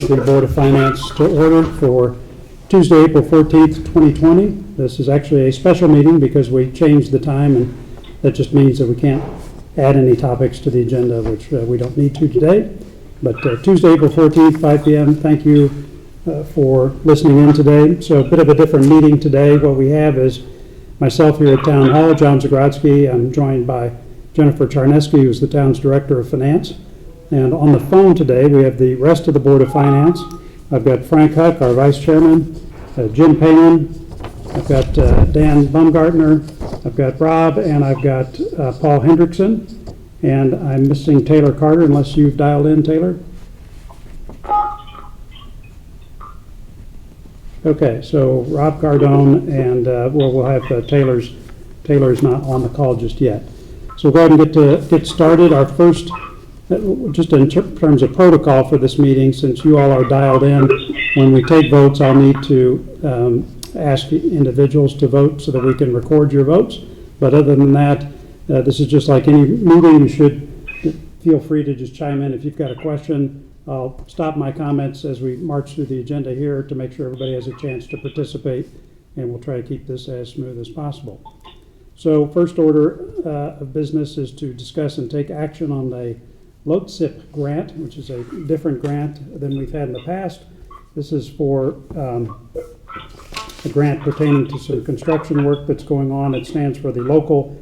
the Board of Finance to order for Tuesday, April 14th, 2020. This is actually a special meeting because we changed the time, and that just means that we can't add any topics to the agenda, which we don't need to today. But Tuesday, April 14th, 5 p.m. Thank you for listening in today. So a bit of a different meeting today. What we have is myself here at Town Hall, John Zagrodzky. I'm joined by Jennifer Charneski, who's the town's Director of Finance. And on the phone today, we have the rest of the Board of Finance. I've got Frank Huck, our Vice Chairman, Jim Payman, I've got Dan Baumgartner, I've got Rob, and I've got Paul Hendrickson. And I'm missing Taylor Carter, unless you've dialed in, Taylor. Okay, so Rob Cardone, and we'll have Taylor's not on the call just yet. So we'll go ahead and get started. Our first, just in terms of protocol for this meeting, since you all are dialed in, when we take votes, I'll need to ask individuals to vote so that we can record your votes. But other than that, this is just like any meeting. You should feel free to just chime in if you've got a question. I'll stop my comments as we march through the agenda here to make sure everybody has a chance to participate, and we'll try to keep this as smooth as possible. So first order of business is to discuss and take action on the LOTCIP grant, which is a different grant than we've had in the past. This is for a grant pertaining to some construction work that's going on. It stands for the Local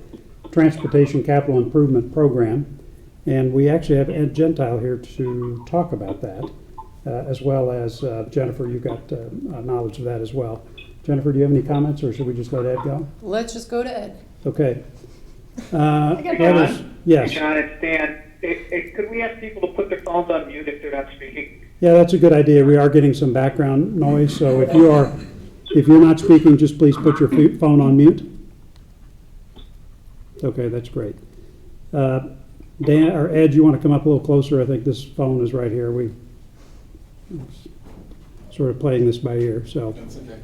Transportation Capital Improvement Program. And we actually have Ed Gentile here to talk about that, as well as Jennifer, you've got knowledge of that as well. Jennifer, do you have any comments, or should we just let Ed go? Let's just go to Ed. Okay. Hey, John. Yes. Hey, John, it's Dan. Could we ask people to put their phones on mute if they're not speaking? Yeah, that's a good idea. We are getting some background noise, so if you're not speaking, just please put your phone on mute. Okay, that's great. Dan or Ed, you want to come up a little closer? I think this phone is right here. We sort of playing this by ear. So, that's okay.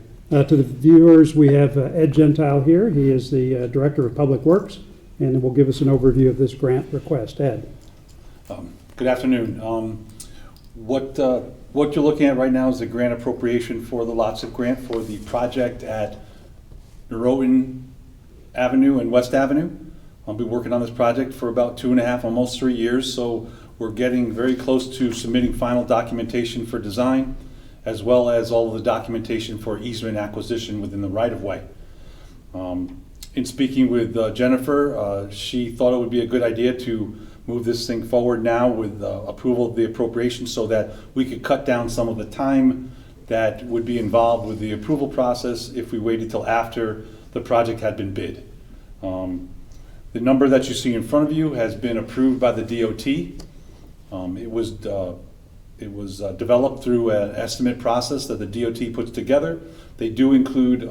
To the viewers, we have Ed Gentile here. He is the Director of Public Works, and will give us an overview of this grant request. Ed. Good afternoon. What you're looking at right now is the grant appropriation for the LOTCIP grant for the project at Norotan Avenue and West Avenue. I'll be working on this project for about 2.5, almost 3 years, so we're getting very close to submitting final documentation for design, as well as all of the documentation for easement acquisition within the right-of-way. In speaking with Jennifer, she thought it would be a good idea to move this thing forward now with approval of the appropriation so that we could cut down some of the time that would be involved with the approval process if we waited till after the project had been bid. The number that you see in front of you has been approved by the DOT. It was developed through an estimate process that the DOT puts together. They do include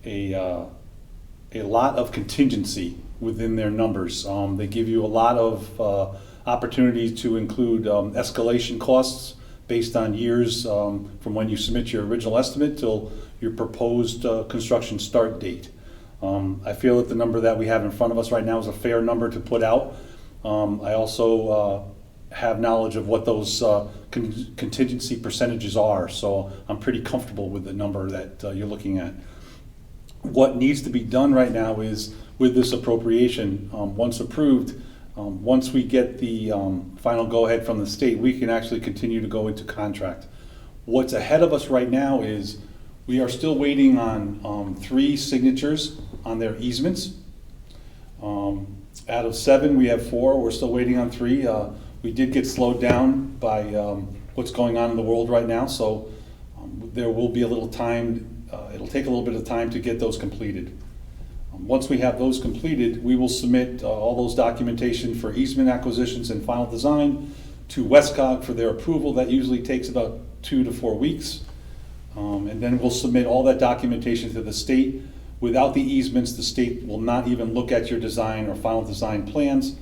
a lot of contingency within their numbers. They give you a lot of opportunities to include escalation costs based on years from when you submit your original estimate till your proposed construction start date. I feel that the number that we have in front of us right now is a fair number to put out. I also have knowledge of what those contingency percentages are, so I'm pretty comfortable with the number that you're looking at. What needs to be done right now is, with this appropriation, once approved, once we get the final go-ahead from the state, we can actually continue to go into contract. What's ahead of us right now is we are still waiting on 3 signatures on their easements. Out of 7, we have 4. We're still waiting on 3. We did get slowed down by what's going on in the world right now, so there will be a little time. It'll take a little bit of time to get those completed. Once we have those completed, we will submit all those documentation for easement acquisitions and final design to WestCog for their approval. That usually takes about 2 to 4 weeks. And then we'll submit all that documentation to the state. Without the easements, the state will not even look at your design or final design plans.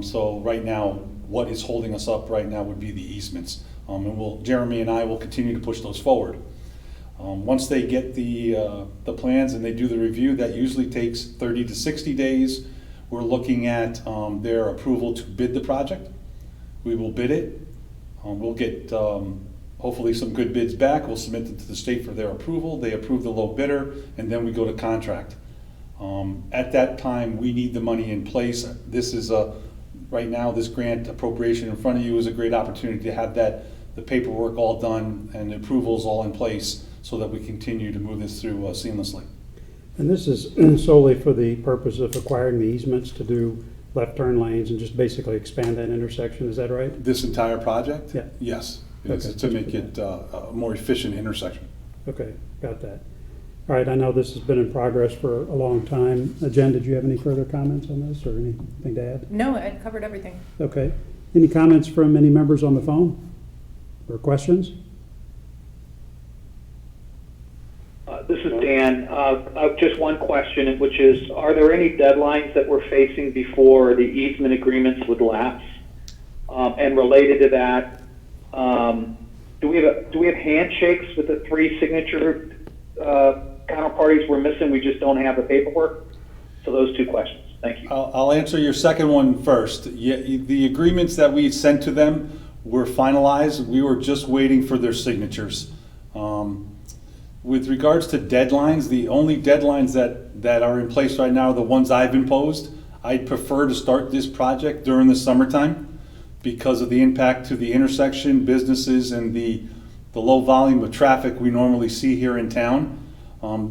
So right now, what is holding us up right now would be the easements. And Jeremy and I will continue to push those forward. Once they get the plans and they do the review, that usually takes 30 to 60 days. We're looking at their approval to bid the project. We will bid it. We'll get hopefully some good bids back. We'll submit it to the state for their approval. They approve the low bidder, and then we go to contract. At that time, we need the money in place. This is right now, this grant appropriation in front of you is a great opportunity to have the paperwork all done and the approvals all in place so that we continue to move this through seamlessly. And this is solely for the purpose of acquiring the easements to do left turn lanes and just basically expand that intersection, is that right? This entire project? Yeah. Yes, it's Okay. to make it a more efficient intersection. Okay, got that. All right, I know this has been in progress for a long time. Jen, did you have any further comments on this or anything to add? No, I covered everything. Okay. Any comments from any members on the phone or questions? This is Dan. Just one question, which is, are there any deadlines that we're facing before the easement agreements would lapse? And related to that, do we have handshakes with the three signature counterparties we're missing? We just don't have the paperwork. So those two questions. Thank you. I'll answer your second one first. Yeah, the agreements that we sent to them were finalized. We were just waiting for their signatures. With regards to deadlines, the only deadlines that are in place right now are the ones I've imposed. I'd prefer to start this project during the summertime because of the impact to the intersection, businesses, and the low volume of traffic we normally see here in town.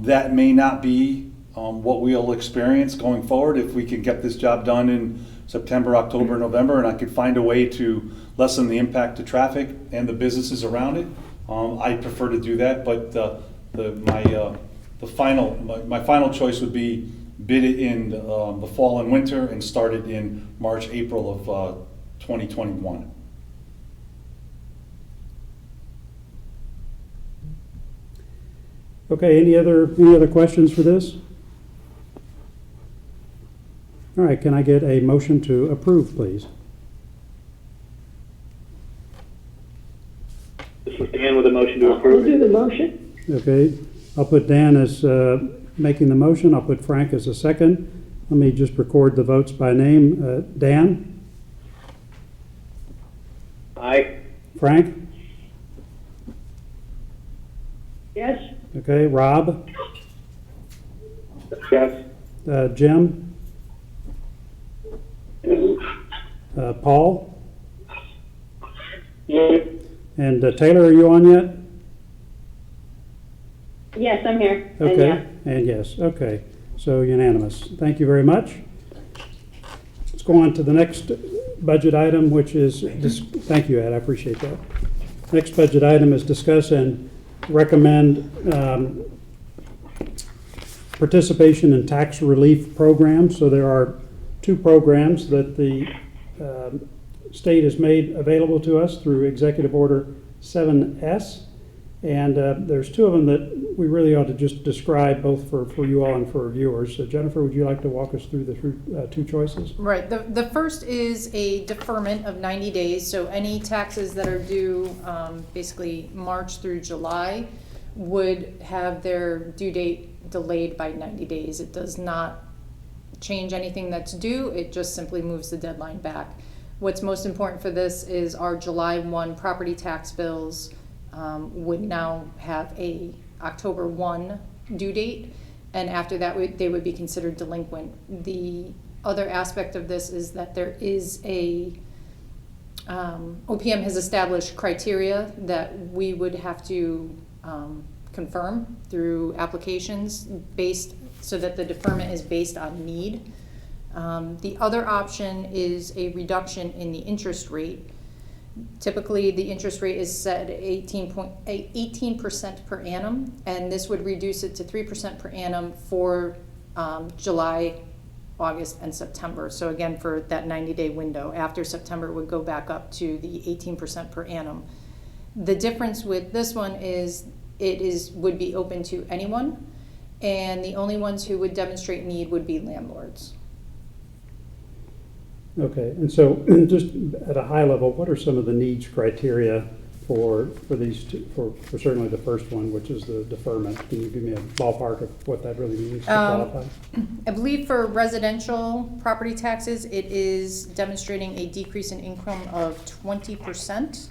That may not be what we'll experience going forward if we can get this job done in September, October, November, and I could find a way to lessen the impact to traffic and the businesses around it. I prefer to do that, but my final choice would be bid it in the fall and winter and start it in March, April of 2021. Okay, any other questions for this? All right, can I get a motion to approve, please? This is Dan with a motion to I'll approve. do the motion. Okay, I'll put Dan as making the motion. I'll put Frank as a second. Let me just record the votes by name. Dan? Aye. Frank? Yes. Okay, Rob? Yes. Jim? Paul? Yes. And Taylor, are you on yet? Yes, I'm here. And Okay, yes. and yes, okay. So unanimous. Thank you very much. Let's go on to the next budget item, which is, thank you, Ed, I appreciate that. Next budget item is discuss and recommend participation in tax relief programs. So there are two programs that the state has made available to us through Executive Order 7S. And there's two of them that we really ought to just describe, both for you all and for viewers. So Jennifer, would you like to walk us through the two choices? Right. The first is a deferment of 90 days. So any taxes that are due basically March through July would have their due date delayed by 90 days. It does not change anything that's due. It just simply moves the deadline back. What's most important for this is our July 1 property tax bills would now have a October 1 due date, and after that they would be considered delinquent. The other aspect of this is that there is a OPM has established criteria that we would have to confirm through applications based so that the deferment is based on need. The other option is a reduction in the interest rate. Typically, the interest rate is set at 18% per annum, and this would reduce it to 3% per annum for July, August, and September. So again, for that 90-day window. After September, it would go back up to the 18% per annum. The difference with this one is would be open to anyone, and the only ones who would demonstrate need would be landlords. Okay, and so just at a high level, what are some of the needs criteria for these two, for certainly the first one, which is the deferment? Can you give me a ballpark of what that really means to qualify? I believe for residential property taxes, it is demonstrating a decrease in income of 20%.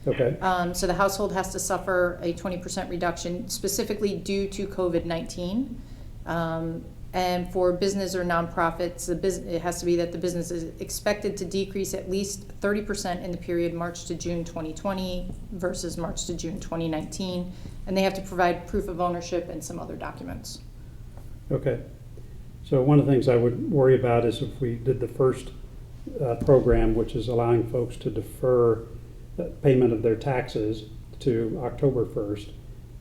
Okay, So the household has to suffer a 20% reduction specifically due to COVID-19. And for business or nonprofits, it has to be that the business is expected to decrease at least 30% in the period March to June 2020 versus March to June 2019. And they have to provide proof of ownership and some other documents. okay. So one of the things I would worry about is if we did the first program, which is allowing folks to defer payment of their taxes to October 1st,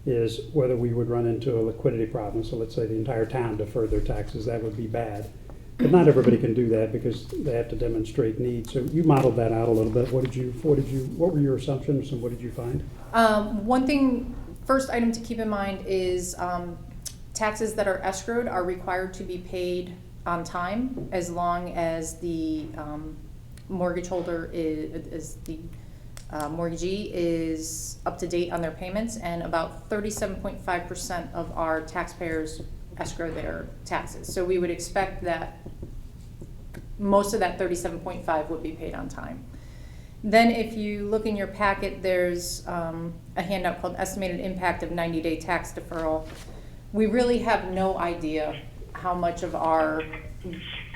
is whether we would run into a liquidity problem. So let's say the entire town deferred their taxes, that would be bad. But not everybody can do that because they have to demonstrate need. So you modeled that out a little bit. What were your assumptions and what did you find? First item to keep in mind is taxes that are escrowed are required to be paid on time as long as the mortgage holder mortgagee is up to date on their payments, and about 37.5% of our taxpayers escrow their taxes. So we would expect that most of that 37.5 would be paid on time. Then if you look in your packet, there's a handout called Estimated Impact of 90-Day Tax Deferral. We really have no idea how much of our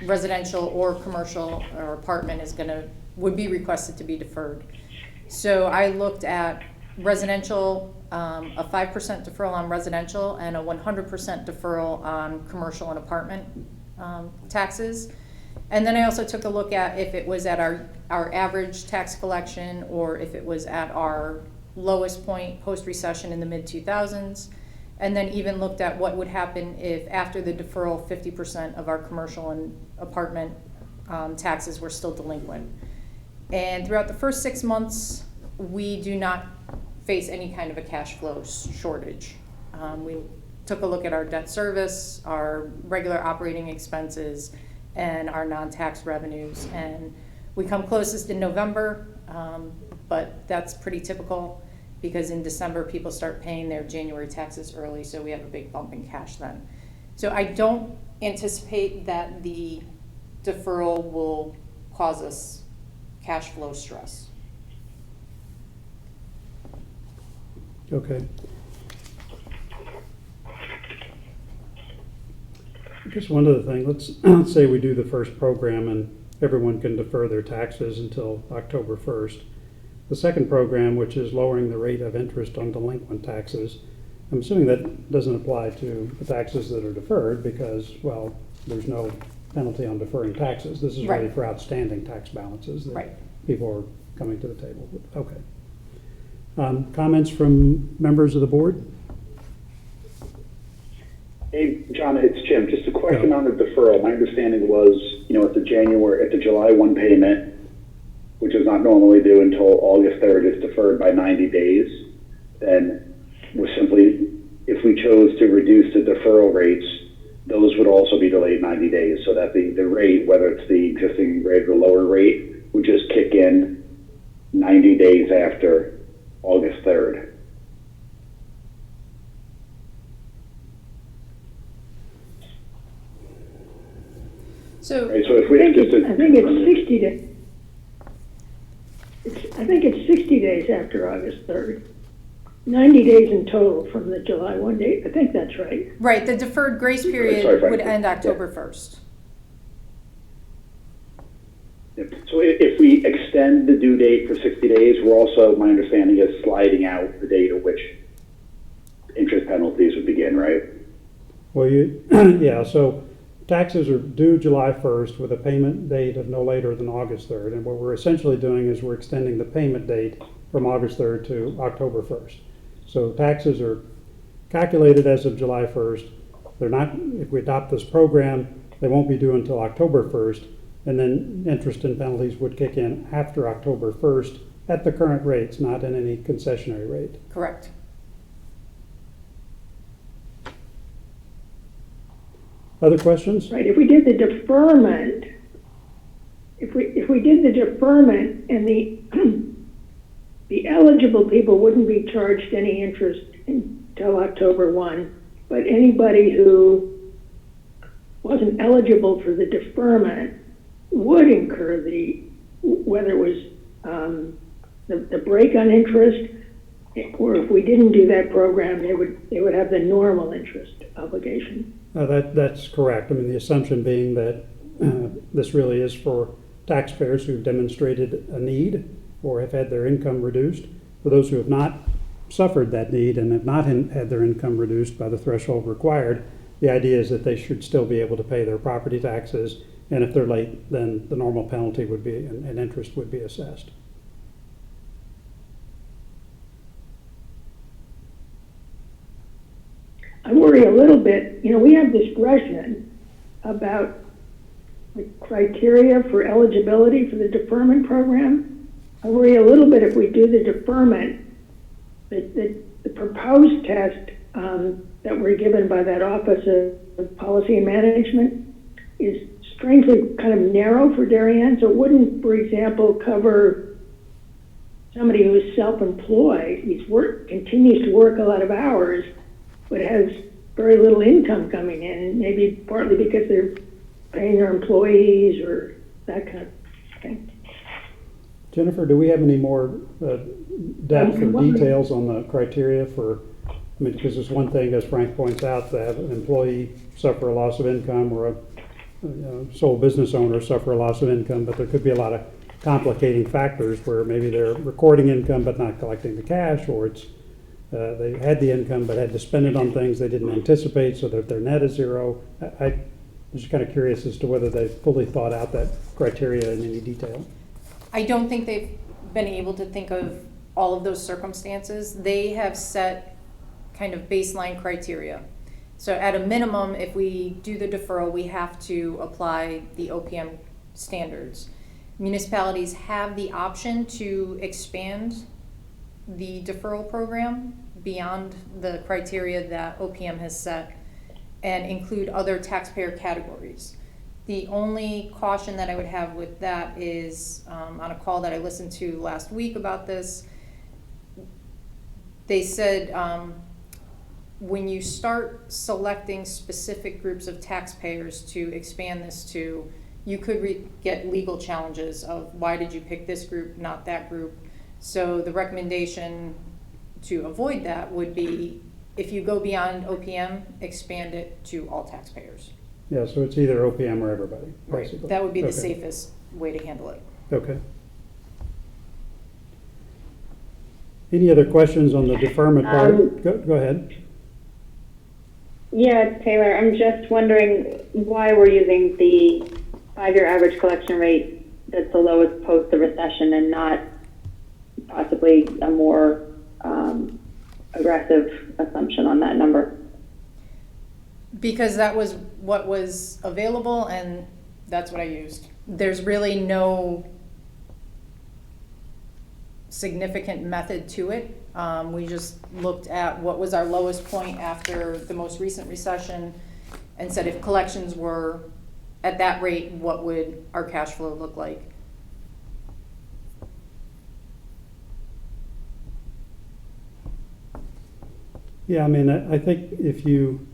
residential or commercial or apartment would be requested to be deferred. So I looked at residential, a 5% deferral on residential and a 100% deferral on commercial and apartment taxes. And then I also took a look at if it was at our average tax collection or if it was at our lowest point post-recession in the mid-2000s. And then even looked at what would happen if after the deferral 50% of our commercial and apartment taxes were still delinquent. And throughout the first 6 months, we do not face any kind of a cash flow shortage. We took a look at our debt service, our regular operating expenses, and our non-tax revenues. And we come closest in November, but that's pretty typical because in December people start paying their January taxes early, so we have a big bump in cash then. So I don't anticipate that the deferral will cause us cash flow stress. Okay. I guess one other thing, let's say we do the first program and everyone can defer their taxes until October 1st. The second program, which is lowering the rate of interest on delinquent taxes, I'm assuming that doesn't apply to the taxes that are deferred because, well, there's no penalty on deferring taxes. This is really Right. for outstanding tax balances that Right. people are coming to the table with. Okay. Comments from members of the board? Hey, John, it's Jim. Just a question on the deferral. My understanding was, at the July 1 payment, which is not normally due until August 3rd, is deferred by 90 days. Then we're simply, if we chose to reduce the deferral rates, those would also be delayed 90 days, so that the rate, whether it's the existing rate or lower rate, would just kick in 90 days after August 3rd. So, Right, so if we I think just it's 60 days. I think it's 60 days after August 3rd. 90 days in total from the July 1 date. I think that's right. right, the deferred grace period Sorry, would end October 1st. So if we extend the due date for 60 days, we're also, my understanding is sliding out the date at which interest penalties would begin, right? Well, yeah, so taxes are due July 1st with a payment date of no later than August 3rd. And what we're essentially doing is we're extending the payment date from August 3rd to October 1st. So taxes are calculated as of July 1st. They're not, if we adopt this program, they won't be due until October 1st. And then interest and penalties would kick in after October 1st at the current rates, not in any concessionary rate. Correct. Other questions? Right. If we did the deferment, if we did the deferment and the eligible people wouldn't be charged any interest until October 1, but anybody who wasn't eligible for the deferment would incur whether it was the break on interest, or if we didn't do that program, they would have the normal interest obligation. That's correct. I mean, the assumption being that this really is for taxpayers who've demonstrated a need or have had their income reduced. For those who have not suffered that need and have not had their income reduced by the threshold required, the idea is that they should still be able to pay their property taxes, and if they're late, then the normal penalty would be, and interest would be assessed. I worry a little bit, we have discretion about the criteria for eligibility for the deferment program. I worry a little bit if we do the deferment, that the proposed test that we're given by that Office of Policy and Management is strangely kind of narrow for Darien. So it wouldn't, for example, cover somebody who is self-employed, continues to work a lot of hours, but has very little income coming in, maybe partly because they're paying their employees or that kind of thing. Jennifer, do we have any more depth or details on the criteria for, because it's one thing, as Frank points out, to have an employee suffer a loss of income or a sole business owner suffer a loss of income, but there could be a lot of complicating factors where maybe they're recording income but not collecting the cash, or it's they had the income but had to spend it on things they didn't anticipate so that their net is zero. I'm just kind of curious as to whether they've fully thought out that criteria in any detail. I don't think they've been able to think of all of those circumstances. They have set kind of baseline criteria. So at a minimum, if we do the deferral, we have to apply the OPM standards. Municipalities have the option to expand the deferral program beyond the criteria that OPM has set and include other taxpayer categories. The only caution that I would have with that is on a call that I listened to last week about this, they said when you start selecting specific groups of taxpayers to expand this to, you could get legal challenges of why did you pick this group, not that group. So the recommendation to avoid that would be, if you go beyond OPM, expand it to all taxpayers. Yeah, so it's either OPM or everybody, basically. Right. That would be the Okay. safest way to handle it. Okay. Any other questions on the deferment part? Go ahead. Yeah, Taylor, I'm just wondering why we're using the 5-year average collection rate that's the lowest post the recession and not possibly a more aggressive assumption on that number. Because that was what was available and that's what I used. There's really no significant method to it. We just looked at what was our lowest point after the most recent recession and said if collections were at that rate, what would our cash flow look like? Yeah, I mean, I think if you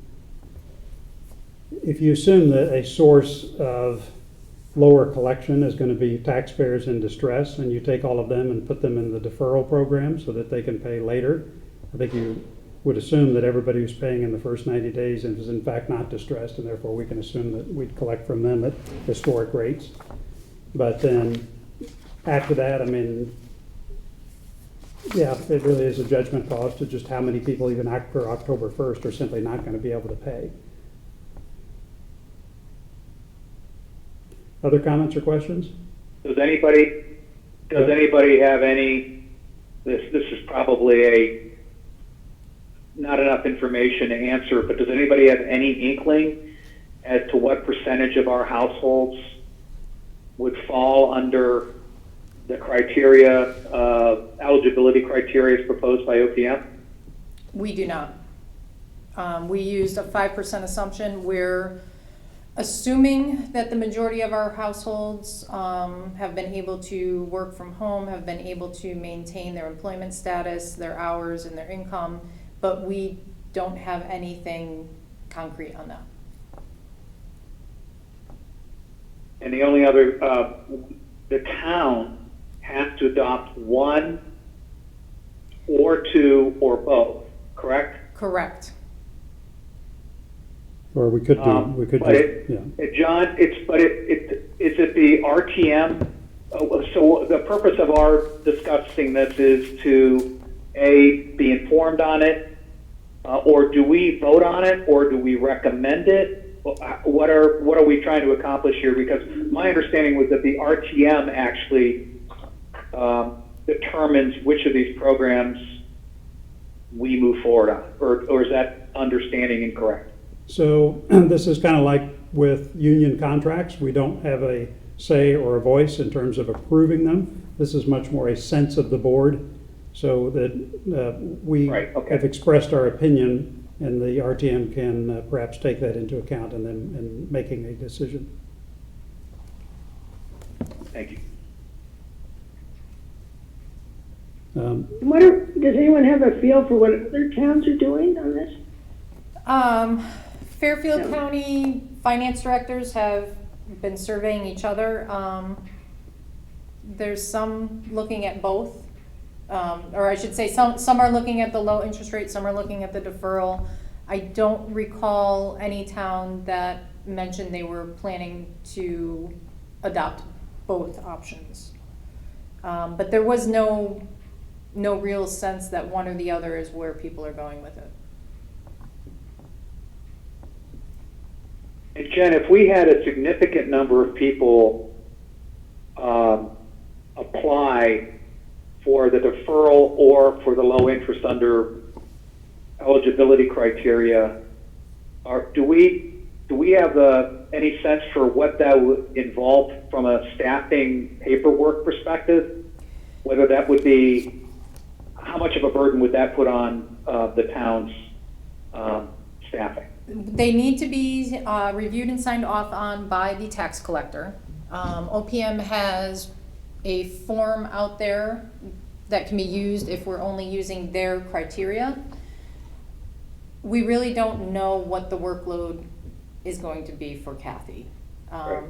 assume that a source of lower collection is going to be taxpayers in distress, and you take all of them and put them in the deferral program so that they can pay later, I think you would assume that everybody who's paying in the first 90 days is in fact not distressed, and therefore we can assume that we'd collect from them at historic rates. But then after that, I mean, yeah, it really is a judgment call as to just how many people even after October 1st are simply not going to be able to pay. Other comments or questions? Does anybody have any, this is probably not enough information to answer, but does anybody have any inkling as to what percentage of our households would fall under the criteria, eligibility criteria proposed by OPM? We do not. We used a 5% assumption. We're assuming that the majority of our households have been able to work from home, have been able to maintain their employment status, their hours, and their income, but we don't have anything concrete on that. And the only other, the town has to adopt one or two or both, correct? Correct. Or we could do, we could But just, yeah. John, is it the RTM? So the purpose of our discussing this is to, A, be informed on it, or do we vote on it, or do we recommend it? What are we trying to accomplish here? Because my understanding was that the RTM actually determines which of these programs we move forward on, or is that understanding incorrect? So this is kind of like with union contracts. We don't have a say or a voice in terms of approving them. This is much more a sense of the board, so that we Right, okay. have expressed our opinion, and the RTM can perhaps take that into account and then in making a decision. Thank you. Does anyone have a feel for what other towns are doing on this? Fairfield No. County finance directors have been surveying each other. There's some looking at both, or I should say some are looking at the low interest rate, some are looking at the deferral. I don't recall any town that mentioned they were planning to adopt both options. But there was no real sense that one or the other is where people are going with it. And Jen, if we had a significant number of people apply for the deferral or for the low interest under eligibility criteria, do we have any sense for what that would involve from a staffing paperwork perspective? Whether that would be, how much of a burden would that put on the town's staffing? They need to be reviewed and signed off on by the tax collector. OPM has a form out there that can be used if we're only using their criteria. We really don't know what the workload is going to be for Kathy. Right.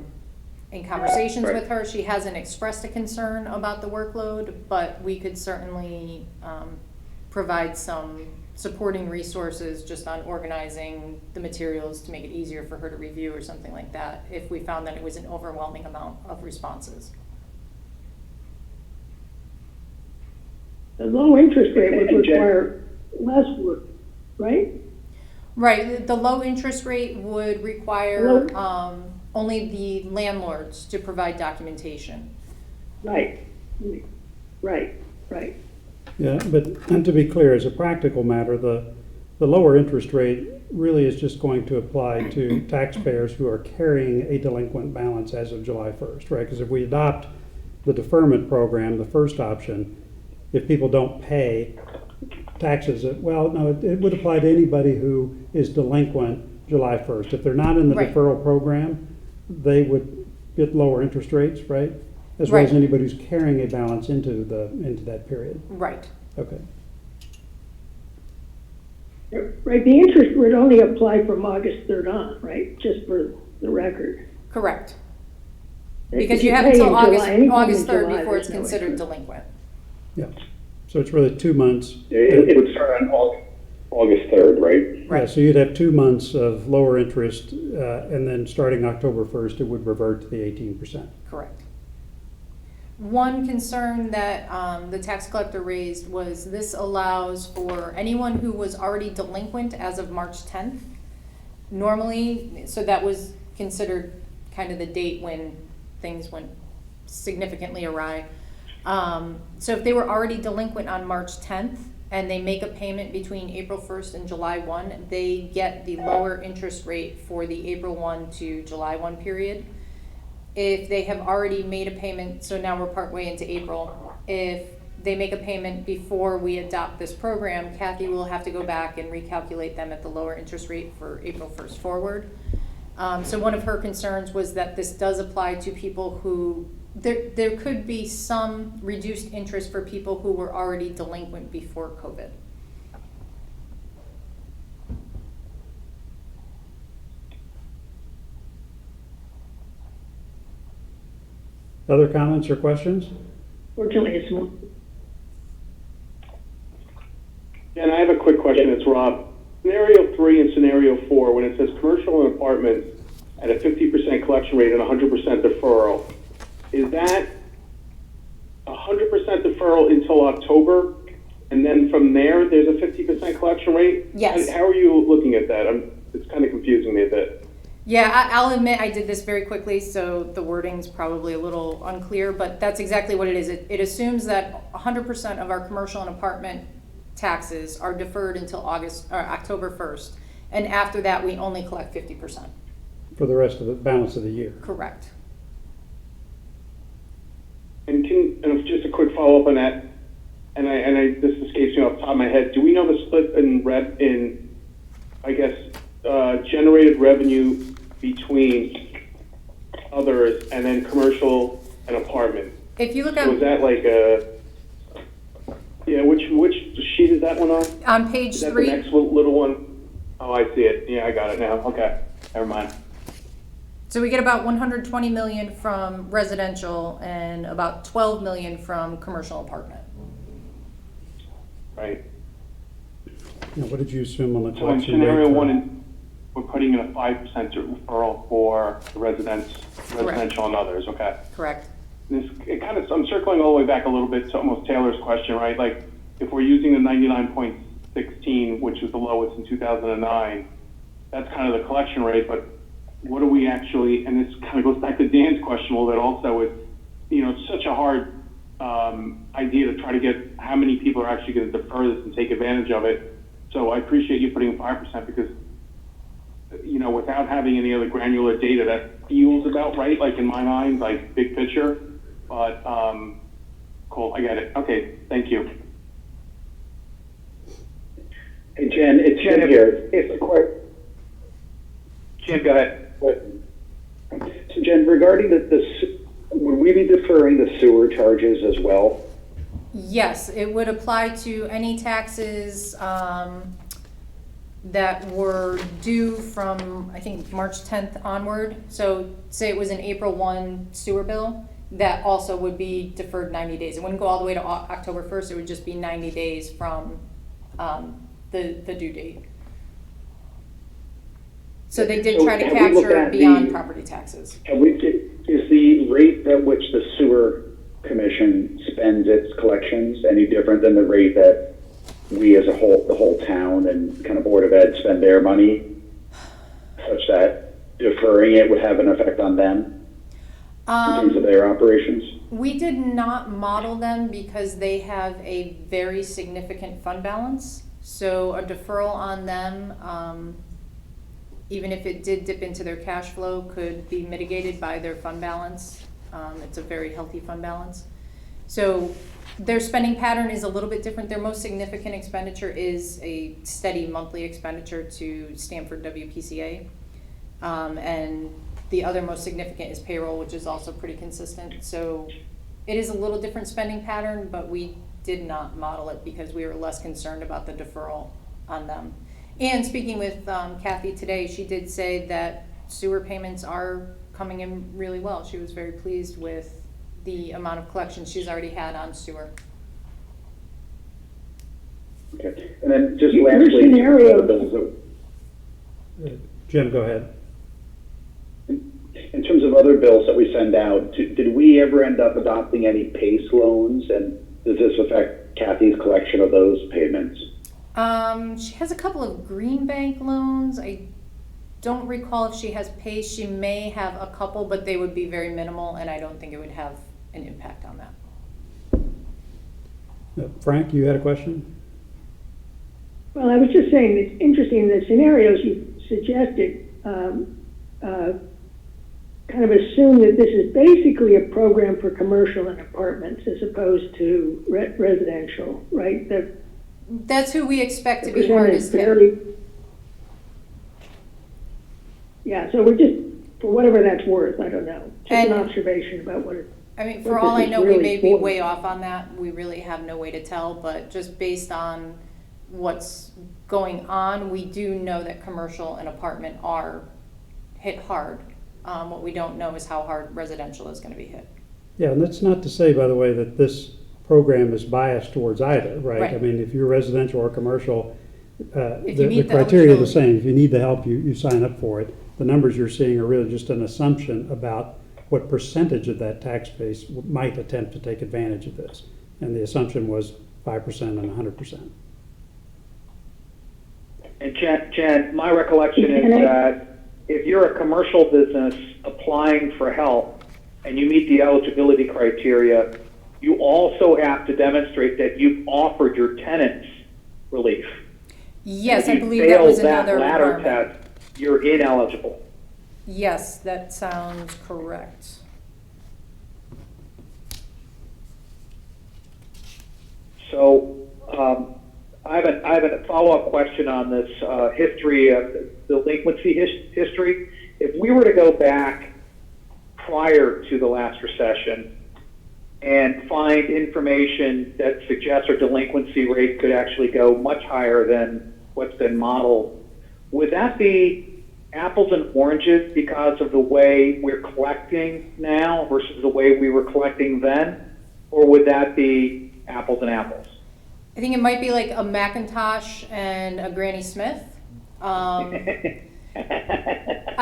In conversations Right. with her, she hasn't expressed a concern about the workload, but we could certainly provide some supporting resources just on organizing the materials to make it easier for her to review or something like that, if we found that it was an overwhelming amount of responses. The low interest rate would And Jen- require less work, right? Right, the low interest rate would require only the landlords to provide documentation. Right, right, right. Yeah, but and to be clear, as a practical matter, the lower interest rate really is just going to apply to taxpayers who are carrying a delinquent balance as of July 1st, right? Because if we adopt the deferment program, the first option, if people don't pay taxes, well, no, it would apply to anybody who is delinquent July 1st. If they're not in the Right. deferral program, they would get lower interest rates, right? As well as Right. anybody who's carrying a balance into that period. Right. Okay. Right, the interest would only apply from August 3rd on, right? Just for the record. Correct. If Because you have pay until in August, July, anytime in August 3rd July, before there's it's no considered interest. delinquent. Yeah. So it's really 2 months. It would start on August 3rd, right? Yeah, so you'd have 2 months of lower interest, and then starting October 1st, it would revert to the 18%. Correct. One concern that the tax collector raised was this allows for anyone who was already delinquent as of March 10th. Normally, so that was considered kind of the date when things went significantly awry. So if they were already delinquent on March 10th and they make a payment between April 1st and July 1, they get the lower interest rate for the April 1 to July 1 period. If they have already made a payment, so now we're partway into April, if they make a payment before we adopt this program, Kathy will have to go back and recalculate them at the lower interest rate for April 1st forward. So one of her concerns was that this does apply to people who, there could be some reduced interest for people who were already delinquent before COVID. Other comments or questions? Fortunately, it's more. And I have a quick question, it's Rob. Scenario 3 and Scenario 4, when it says commercial and apartments at a 50% collection rate and 100% deferral, is that 100% deferral until October, and then from there, there's a 50% collection rate? Yes. How are you looking at that? It's kind of confusing me a bit. Yeah, I'll admit I did this very quickly, so the wording's probably a little unclear, but that's exactly what it is. It assumes that 100% of our commercial and apartment taxes are deferred until October 1st, and after that, we only collect 50%. For the rest of the balance of the year. Correct. And just a quick follow-up on that, and this escapes me off the top of my head, do we know the split in generated revenue between others and then commercial and apartment? If you look So is that like which sheet is that one on? page Is that 3, the next little one? Oh, I see it. Yeah, I got it now. Okay, never mind. so we get about 120 million from residential and about 12 million from commercial apartment. Right. Now, what did you assume on the So in collection scenario rate? 1, we're putting in a 5% referral for the residential and others. Okay. Correct. I'm circling all the way back a little bit to almost Taylor's question, right? Like, if we're using the 99.16, which was the lowest in 2009, that's kind of the collection rate, but what do we actually, and this kind of goes back to Dan's question a little bit also, it's such a hard idea to try to get how many people are actually going to defer this and take advantage of it. So I appreciate you putting 5% because, without having any other granular data, that feels about right, like in my mind, like big picture. But cool, I get it. Okay, thank you. Hey, Jen, it's Jim here. It's a quick. Jim, go ahead. So, Jen, regarding would we be deferring the sewer charges as well? Yes, it would apply to any taxes that were due from, I think, March 10th onward. So say it was an April 1 sewer bill, that also would be deferred 90 days. It wouldn't go all the way to October 1st, it would just be 90 days from the due date. So they did try to have we looked capture at beyond property taxes. Is the rate at which the sewer commission spends its collections any different than the rate that we as the whole town and kind of Board of Ed spend their money, such that deferring it would have an effect on them in terms of their operations? We did not model them because they have a very significant fund balance. So a deferral on them, even if it did dip into their cash flow, could be mitigated by their fund balance. It's a very healthy fund balance. So their spending pattern is a little bit different. Their most significant expenditure is a steady monthly expenditure to Stanford WPCA. And the other most significant is payroll, which is also pretty consistent. So it is a little different spending pattern, but we did not model it because we were less concerned about the deferral on them. And speaking with Kathy today, she did say that sewer payments are coming in really well. She was very pleased with the amount of collections she's already had on sewer. Okay, and then just Your lastly, scenario. Jim, go ahead. in terms of other bills that we send out, did we ever end up adopting any PACE loans, and does this affect Kathy's collection of those payments? She has a couple of green bank loans. I don't recall if she has PACE. She may have a couple, but they would be very minimal, and I don't think it would have an impact on that. Frank, you had a question? Well, I was just saying, it's interesting, the scenarios you suggested kind of assume that this is basically a program for commercial and apartments as opposed to residential, right? That's who we expect to The be percentage hardest hit. fairly. Yeah, so we're just, for whatever that's worth, I don't know. Just an And- observation about what it. I mean, what for all this I is know, we really may be for. way off on that. We really have no way to tell, but just based on what's going on, we do know that commercial and apartment are hit hard. What we don't know is how hard residential is going to be hit. Yeah, and that's not to say, by the way, that this program is biased towards either, right? Right. I mean, if you're residential or commercial, If you the meet the criteria are the eligibility. same. If you need the help, you sign up for it. The numbers you're seeing are really just an assumption about what percentage of that tax base might attempt to take advantage of this. And the assumption was 5% and 100%. And Jen, my recollection is Can I- that if you're a commercial business applying for help and you meet the eligibility criteria, you also have to demonstrate that you've offered your tenants relief. Yes, If I you believe that was fail that another latter requirement. test, you're ineligible. Yes, that sounds correct. So I have a follow-up question on this history of delinquency history. If we were to go back prior to the last recession and find information that suggests our delinquency rate could actually go much higher than what's been modeled, would that be apples and oranges because of the way we're collecting now versus the way we were collecting then? Or would that be apples and apples? I think it might be like a Macintosh and a Granny Smith. I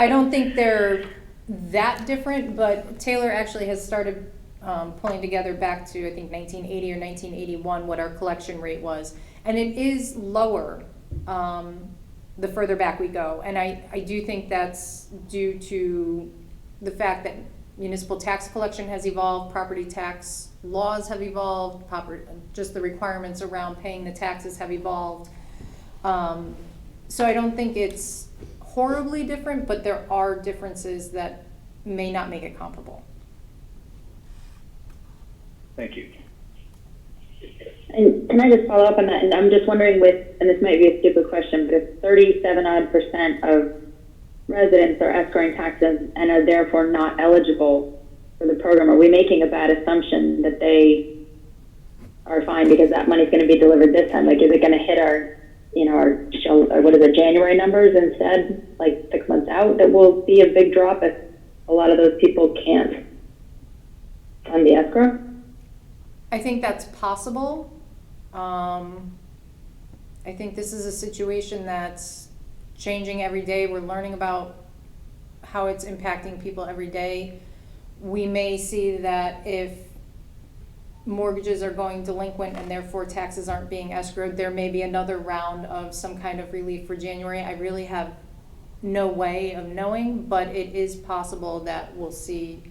don't think they're that different, but Taylor actually has started pulling together back to, I think, 1980 or 1981, what our collection rate was. And it is lower the further back we go. And I do think that's due to the fact that municipal tax collection has evolved, property tax laws have evolved, just the requirements around paying the taxes have evolved. So I don't think it's horribly different, but there are differences that may not make it comparable. Thank you. And can I just follow up on that? And I'm just wondering and this might be a stupid question, but if 37% of residents are escrowing taxes and are therefore not eligible for the program, are we making a bad assumption that they are fine because that money's going to be delivered this time? Like, is it going to hit our January numbers instead, like 6 months out, that will see a big drop if a lot of those people can't fund the escrow? I think that's possible. I think this is a situation that's changing every day. We're learning about how it's impacting people every day. We may see that if mortgages are going delinquent and therefore taxes aren't being escrowed, there may be another round of some kind of relief for January. I really have no way of knowing, but it is possible that we'll see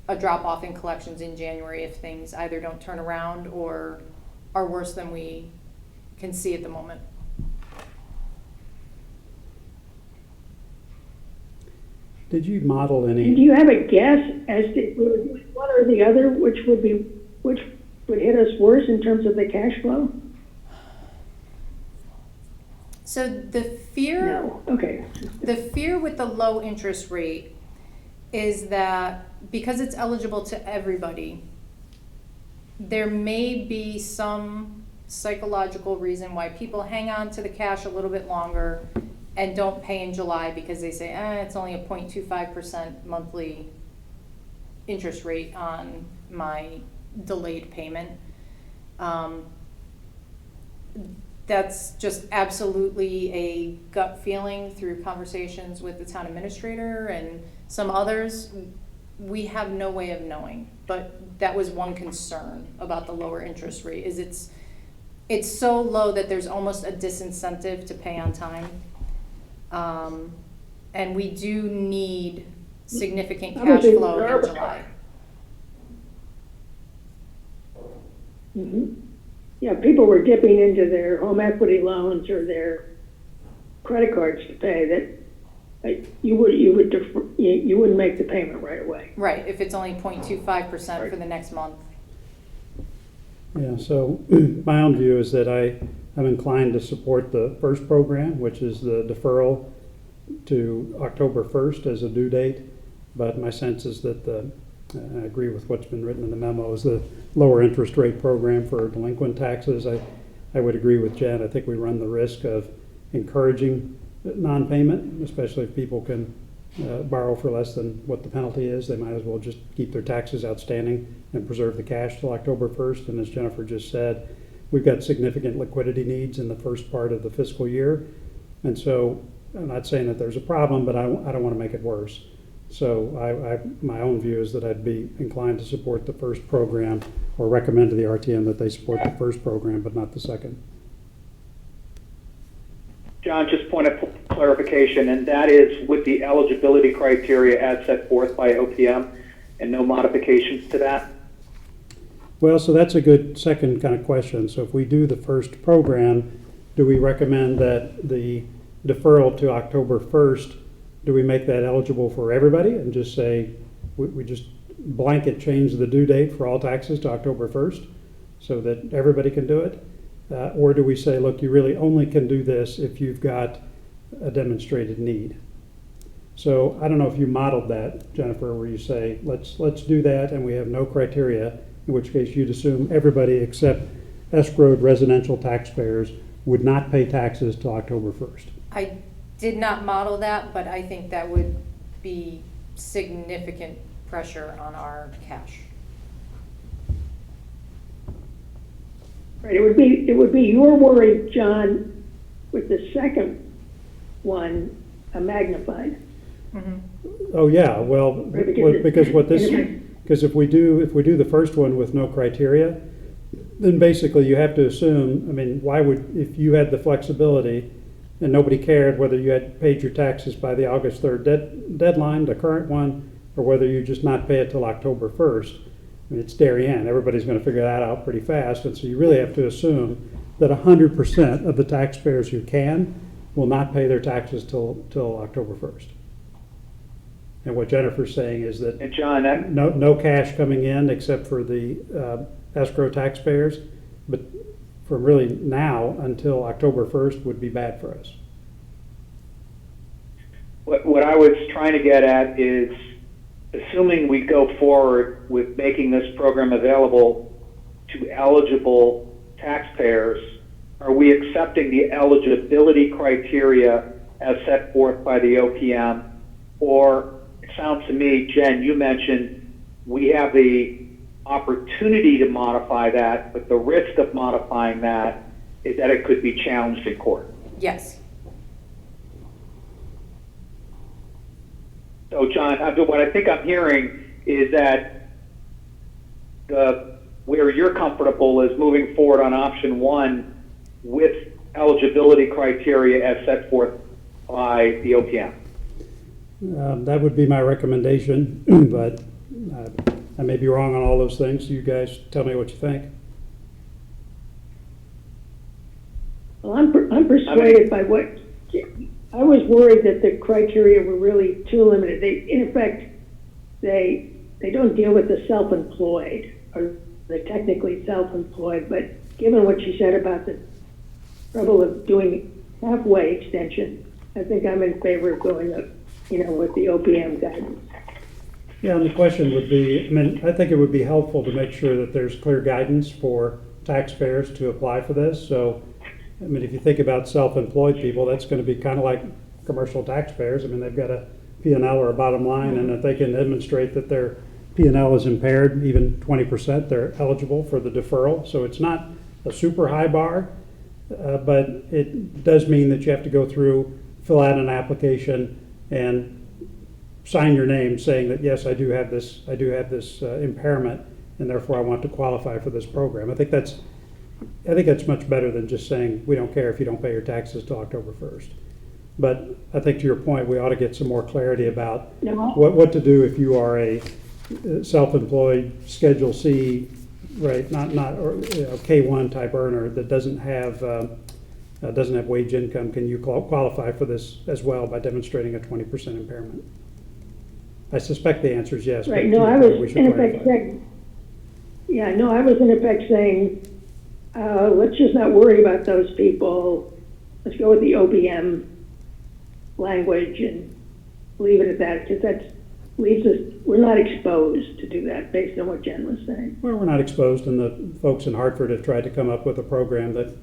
a drop off in collections in January if things either don't turn around or are worse than we can see at the moment. Did you model And do any, you have a guess as to one or the other, which would hit us worse in terms of the cash flow? So the fear. No, okay. The fear with the low interest rate is that because it's eligible to everybody, there may be some psychological reason why people hang on to the cash a little bit longer and don't pay in July because they say, it's only a 0.25% monthly interest rate on my delayed payment. That's just absolutely a gut feeling through conversations with the town administrator and some others. We have no way of knowing, but that was one concern about the lower interest rate, is it's so low that there's almost a disincentive to pay on time. And we do need significant cash flow in July. Mm-hmm. Yeah, people were dipping into their home equity loans or their credit cards to pay that. You wouldn't make the payment right away. Right, if it's only 0.25% for the next month. yeah, so my own view is that I'm inclined to support the first program, which is the deferral to October 1st as a due date. But my sense is that I agree with what's been written in the memo, is the lower interest rate program for delinquent taxes. I would agree with Jen. I think we run the risk of encouraging non-payment, especially if people can borrow for less than what the penalty is, they might as well just keep their taxes outstanding and preserve the cash till October 1st. And as Jennifer just said, we've got significant liquidity needs in the first part of the fiscal year. And so I'm not saying that there's a problem, but I don't want to make it worse. So my own view is that I'd be inclined to support the first program, or recommend to the RTM that they support the first program, but not the second. John, just point of clarification, and that is with the eligibility criteria as set forth by OPM and no modifications to that? Well, so that's a good second kind of question. So if we do the first program, do we recommend that the deferral to October 1st, do we make that eligible for everybody and just say, we just blanket change the due date for all taxes to October 1st so that everybody can do it? Or do we say, look, you really only can do this if you've got a demonstrated need? So I don't know if you modeled that, Jennifer, where you say, let's do that and we have no criteria, in which case you'd assume everybody except escrowed residential taxpayers would not pay taxes till October 1st. I did not model that, but I think that would be significant pressure on our cash. Right, it would be your worry, John, with the second one magnified. Oh, yeah, well, Right, because if we do the first one with no criteria, then basically you have to assume, I mean, why would, if you had the flexibility and nobody cared whether you had paid your taxes by the August 3rd deadline, the current one, or whether you just not pay it till October 1st, I mean, it's Darien, everybody's gonna figure that out pretty fast, and so you really have to assume that 100% of the taxpayers who can will not pay their taxes till October 1st. And what Jennifer's saying is that And John, that, no cash coming in except for the escrow taxpayers, but from really now until October 1st would be bad for us. what I was trying to get at is, assuming we go forward with making this program available to eligible taxpayers, are we accepting the eligibility criteria as set forth by the OPM? Or it sounds to me, Jen, you mentioned we have the opportunity to modify that, but the risk of modifying that is that it could be challenged in court. Yes. So, John, what I think I'm hearing is that where you're comfortable is moving forward on option one with eligibility criteria as set forth by the OPM. That would be my recommendation, but I may be wrong on all those things. You guys tell me what you think. Well, I'm persuaded by what, I was worried that the criteria were really too limited. In effect, they don't deal with the self-employed, or the technically self-employed, but given what you said about the trouble of doing halfway extension, I think I'm in favor of going up, with the OPM guidance. Yeah, and the question would be, I mean, I think it would be helpful to make sure that there's clear guidance for taxpayers to apply for this. So, I mean, if you think about self-employed people, that's going to be kind of like commercial taxpayers. I mean, they've got a P&L or a bottom line, and if they can demonstrate that their P&L is impaired, even 20%, they're eligible for the deferral. So it's not a super high bar, but it does mean that you have to go through, fill out an application, and sign your name saying that, yes, I do have this impairment, and therefore I want to qualify for this program. I think that's much better than just saying we don't care if you don't pay your taxes till October 1st. But I think to your point, we ought to get some more clarity about what to do if you are a self-employed Schedule C, right? Not or K1 type earner that doesn't have wage income. Can you qualify for this as well by demonstrating a 20% impairment? I suspect the answer is yes. Right. But No, I was we should in effect clarify. saying, I was in effect saying, let's just not worry about those people. Let's go with the OPM language and leave it at that, because that leaves us, we're not exposed to do that based on what Jen was saying. Well, we're not exposed, and the folks in Hartford have tried to come up with a program that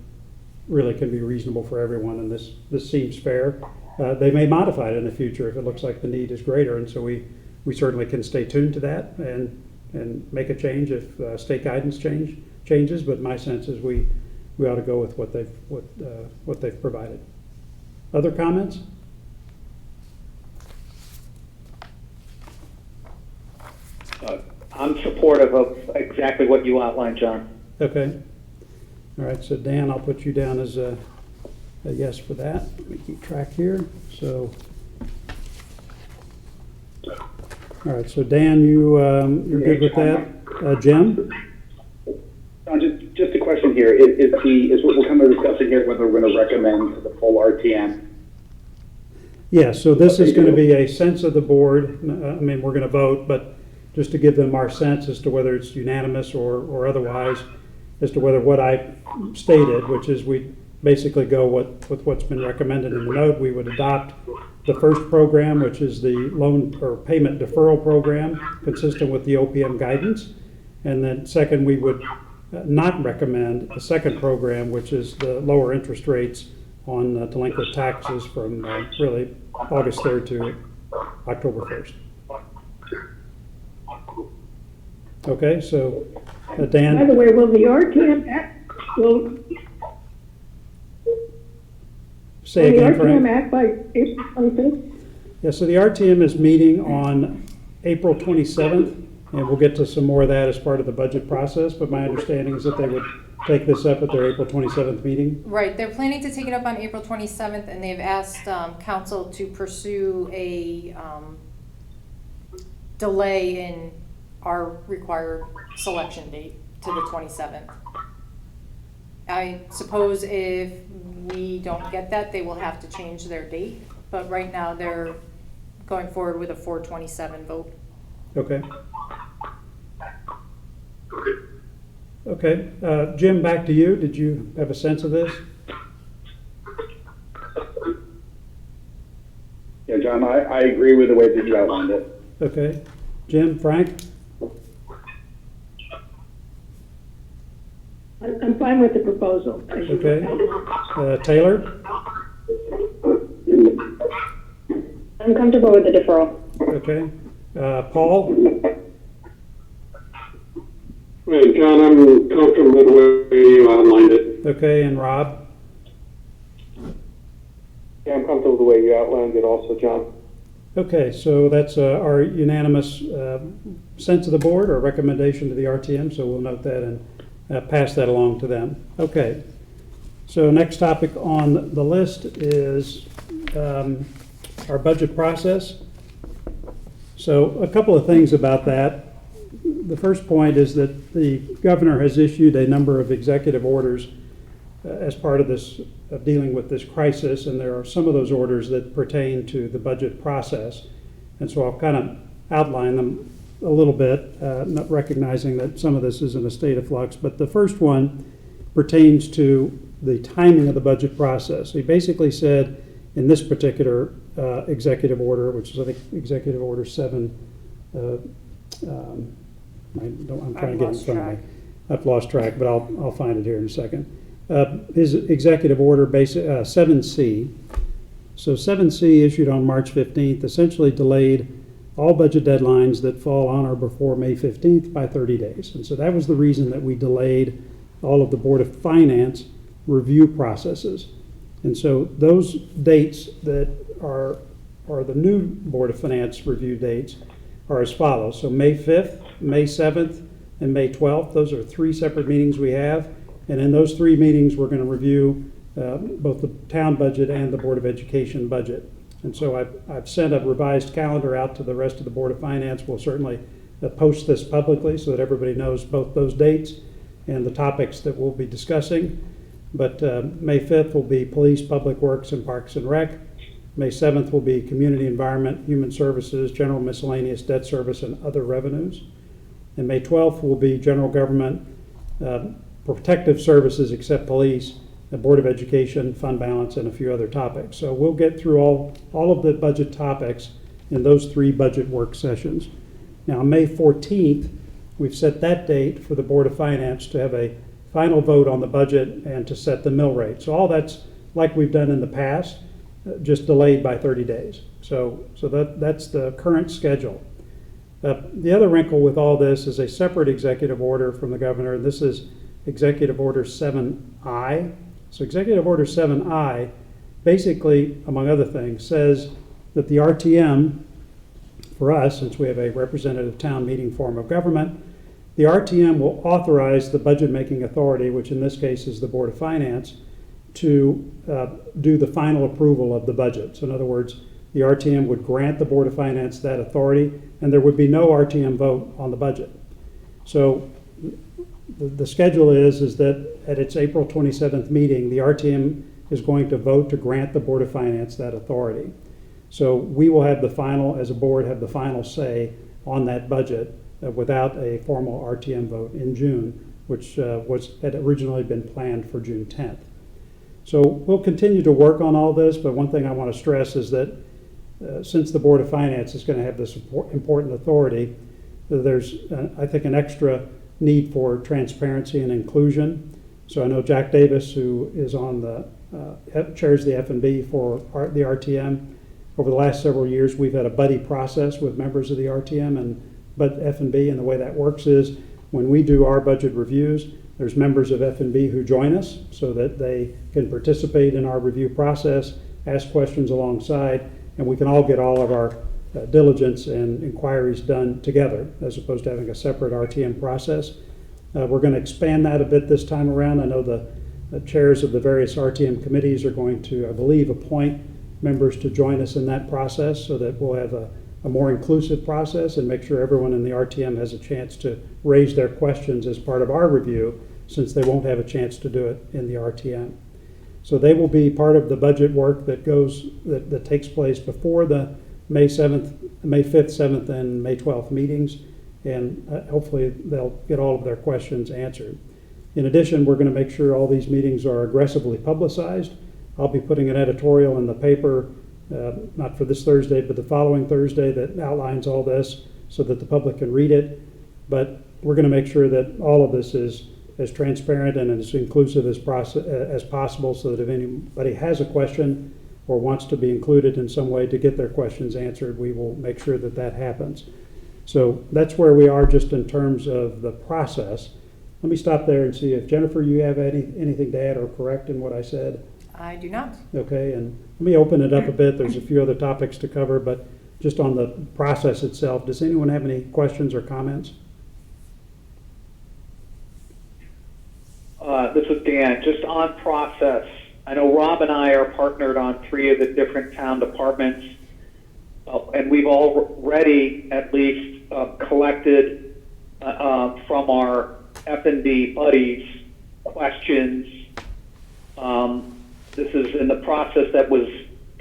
really can be reasonable for everyone, and this seems fair. They may modify it in the future if it looks like the need is greater, and so we certainly can stay tuned to that and make a change if state guidance changes, but my sense is we ought to go with what they've provided. Other comments? I'm supportive of exactly what you outlined, John. Okay. All right, so Dan, I'll put you down as a yes for that. Let me keep track here. So, all right, so Dan, you're good with that? Jim? Just a question here. Is what we're kind of discussing here whether we're going to recommend the full RTM? Yeah, so this is going to be a sense of the board. I mean, we're going to vote, but just to give them our sense as to whether it's unanimous or otherwise, as to whether what I stated, which is we basically go with what's been recommended in the note. We would adopt the first program, which is the loan or payment deferral program, consistent with the OPM guidance. And then second, we would not recommend the second program, which is the lower interest rates on delinquent taxes from really August 3rd to October 1st. Okay, so Dan. By the way, will the RTM act, will Say the again, RTM Frank. act by April 25th? Yeah, so the RTM is meeting on April 27th, and we'll get to some more of that as part of the budget process, but my understanding is that they would take this up at their April 27th meeting. Right, they're planning to take it up on April 27th, and they've asked council to pursue a delay in our required selection date to the 27th. I suppose if we don't get that, they will have to change their date, but right now they're going forward with a 4/27 vote. Okay. Okay, Jim, back to you. Did you have a sense of this? Yeah, John, I agree with the way that you outlined it. Okay. Jim, Frank? I'm fine with the proposal. Okay. Taylor? I'm comfortable with the deferral. Okay. Paul? Well, John, I'm comfortable with the way you outlined it. Okay, and Rob? Yeah, I'm comfortable with the way you outlined it also, John. Okay, so that's our unanimous sense of the board or recommendation to the RTM, so we'll note that and pass that along to them. Okay, so next topic on the list is our budget process. So a couple of things about that. The first point is that the governor has issued a number of executive orders as part of this, dealing with this crisis, and there are some of those orders that pertain to the budget process. And so I'll kind of outline them a little bit, not recognizing that some of this is in a state of flux. But the first one pertains to the timing of the budget process. He basically said in this particular executive order, which is I think Executive Order 7, I'm trying to get it in front of me. I've lost track, but I'll find it here in a second. His executive order, 7C. So 7C issued on March 15th essentially delayed all budget deadlines that fall on or before May 15th by 30 days. And so that was the reason that we delayed all of the Board of Finance review processes. And so those dates that are the new Board of Finance review dates are as follows. So May 5th, May 7th, and May 12th. Those are three separate meetings we have. And in those three meetings, we're going to review both the town budget and the Board of Education budget. And so I've sent a revised calendar out to the rest of the Board of Finance. We'll certainly post this publicly so that everybody knows both those dates and the topics that we'll be discussing. But May 5th will be Police, Public Works, and Parks and Rec. May 7th will be Community Environment, Human Services, General Miscellaneous Debt Service, and Other Revenues. And May 12th will be General Government, Protective Services except Police, the Board of Education, Fund Balance, and a few other topics. So we'll get through all of the budget topics in those three budget work sessions. Now, May 14th, we've set that date for the Board of Finance to have a final vote on the budget and to set the mill rate. So all that's like we've done in the past, just delayed by 30 days. So that's the current schedule. The other wrinkle with all this is a separate executive order from the governor. This is Executive Order 7I. So Executive Order 7I basically, among other things, says that the RTM, for us, since we have a representative town meeting form of government, the RTM will authorize the budget-making authority, which in this case is the Board of Finance, to do the final approval of the budget. So in other words, the RTM would grant the Board of Finance that authority, and there would be no RTM vote on the budget. So the schedule is that at its April 27th meeting, the RTM is going to vote to grant the Board of Finance that authority. So we will have the final, as a board, have the final say on that budget without a formal RTM vote in June, which had originally been planned for June 10th. So we'll continue to work on all this, but one thing I want to stress is that since the Board of Finance is going to have this important authority, there's, I think, an extra need for transparency and inclusion. So I know Jack Davis, who is on the chairs the F&B for the RTM. Over the last several years, we've had a buddy process with members of the RTM but F&B, and the way that works is when we do our budget reviews, there's members of F&B who join us so that they can participate in our review process, ask questions alongside, and we can all get all of our diligence and inquiries done together as opposed to having a separate RTM process. We're going to expand that a bit this time around. I know the chairs of the various RTM committees are going to, I believe, appoint members to join us in that process so that we'll have a more inclusive process and make sure everyone in the RTM has a chance to raise their questions as part of our review, since they won't have a chance to do it in the RTM. So they will be part of the budget work that takes place before the May 5th, 7th, and May 12th meetings, and hopefully they'll get all of their questions answered. In addition, we're going to make sure all these meetings are aggressively publicized. I'll be putting an editorial in the paper, not for this Thursday, but the following Thursday, that outlines all this so that the public can read it. But we're going to make sure that all of this is as transparent and as inclusive as possible, so that if anybody has a question or wants to be included in some way to get their questions answered, we will make sure that that happens. So that's where we are just in terms of the process. Let me stop there and see if, Jennifer, you have anything to add or correct in what I said? I do not. Okay, and let me open it up a bit. There's a few other topics to cover, but just on the process itself, does anyone have any questions or comments? This is Dan. Just on process, I know Rob and I are partnered on 3 of the different town departments, and we've already at least collected from our F&B buddies questions. This is in the process that was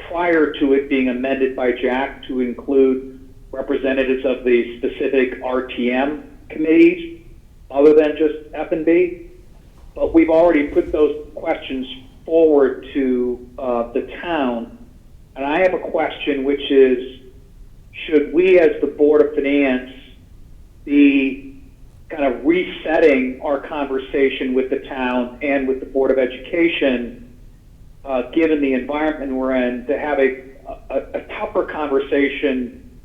prior to it being amended by Jack to include representatives of the specific RTM committees other than just F&B. But we've already put those questions forward to the town. And I have a question, which is, should we as the Board of Finance be kind of resetting our conversation with the town and with the Board of Education, given the environment we're in, to have a tougher conversation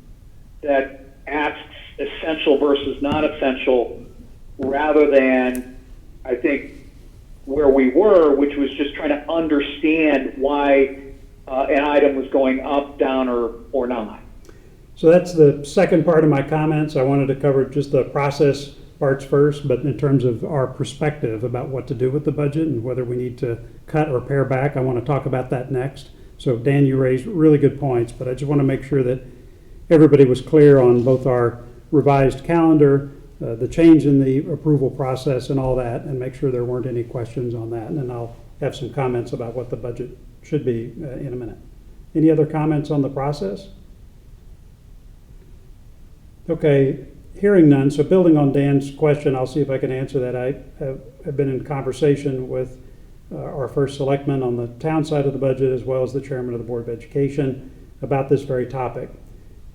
that asks essential versus non-essential, rather than, I think, where we were, which was just trying to understand why an item was going up, down, or not. So that's the second part of my comments. I wanted to cover just the process parts first, but in terms of our perspective about what to do with the budget and whether we need to cut or pare back, I want to talk about that next. So Dan, you raised really good points, but I just want to make sure that everybody was clear on both our revised calendar, the change in the approval process and all that, and make sure there weren't any questions on that. And then I'll have some comments about what the budget should be in a minute. Any other comments on the process? Okay, hearing none. So building on Dan's question, I'll see if I can answer that. I have been in conversation with our first selectman on the town side of the budget, as well as the chairman of the Board of Education, about this very topic.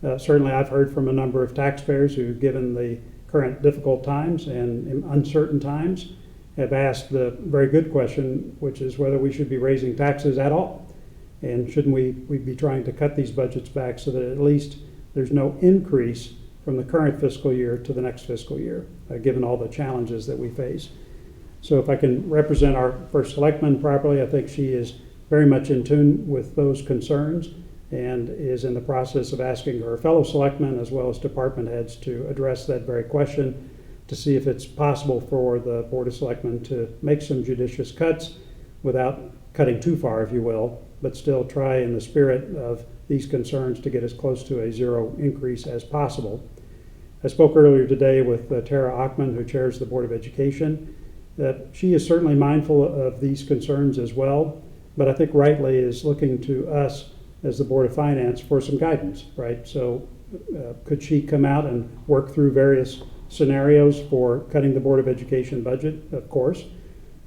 Certainly I've heard from a number of taxpayers who, given the current difficult times and uncertain times, have asked the very good question, which is whether we should be raising taxes at all. And shouldn't we be trying to cut these budgets back so that at least there's no increase from the current fiscal year to the next fiscal year, given all the challenges that we face. So if I can represent our first selectman properly, I think she is very much in tune with those concerns and is in the process of asking her fellow selectmen as well as department heads to address that very question, to see if it's possible for the Board of Selectmen to make some judicious cuts without cutting too far, if you will, but still try in the spirit of these concerns to get as close to a zero increase as possible. I spoke earlier today with Tara Achman, who chairs the Board of Education, that she is certainly mindful of these concerns as well, but I think rightly is looking to us as the Board of Finance for some guidance, right? So could she come out and work through various scenarios for cutting the Board of Education budget? Of course.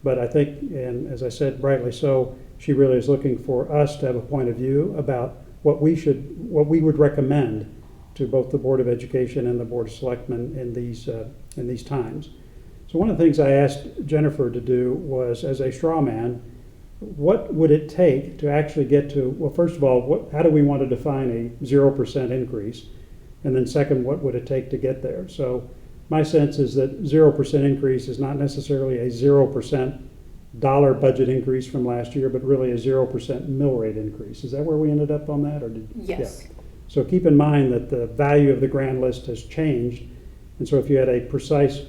But I think, and as I said, rightly so, she really is looking for us to have a point of view about what we would recommend to both the Board of Education and the Board of Selectmen in these times. So one of the things I asked Jennifer to do was, as a straw man, what would it take to actually get to, well, first of all, how do we want to define a 0% increase? And then second, what would it take to get there? So my sense is that 0% increase is not necessarily a 0% dollar budget increase from last year, but really a 0% mill rate increase. Is that where we ended up on that? Yes. Yeah. So keep in mind that the value of the grand list has changed. And so if you had a precise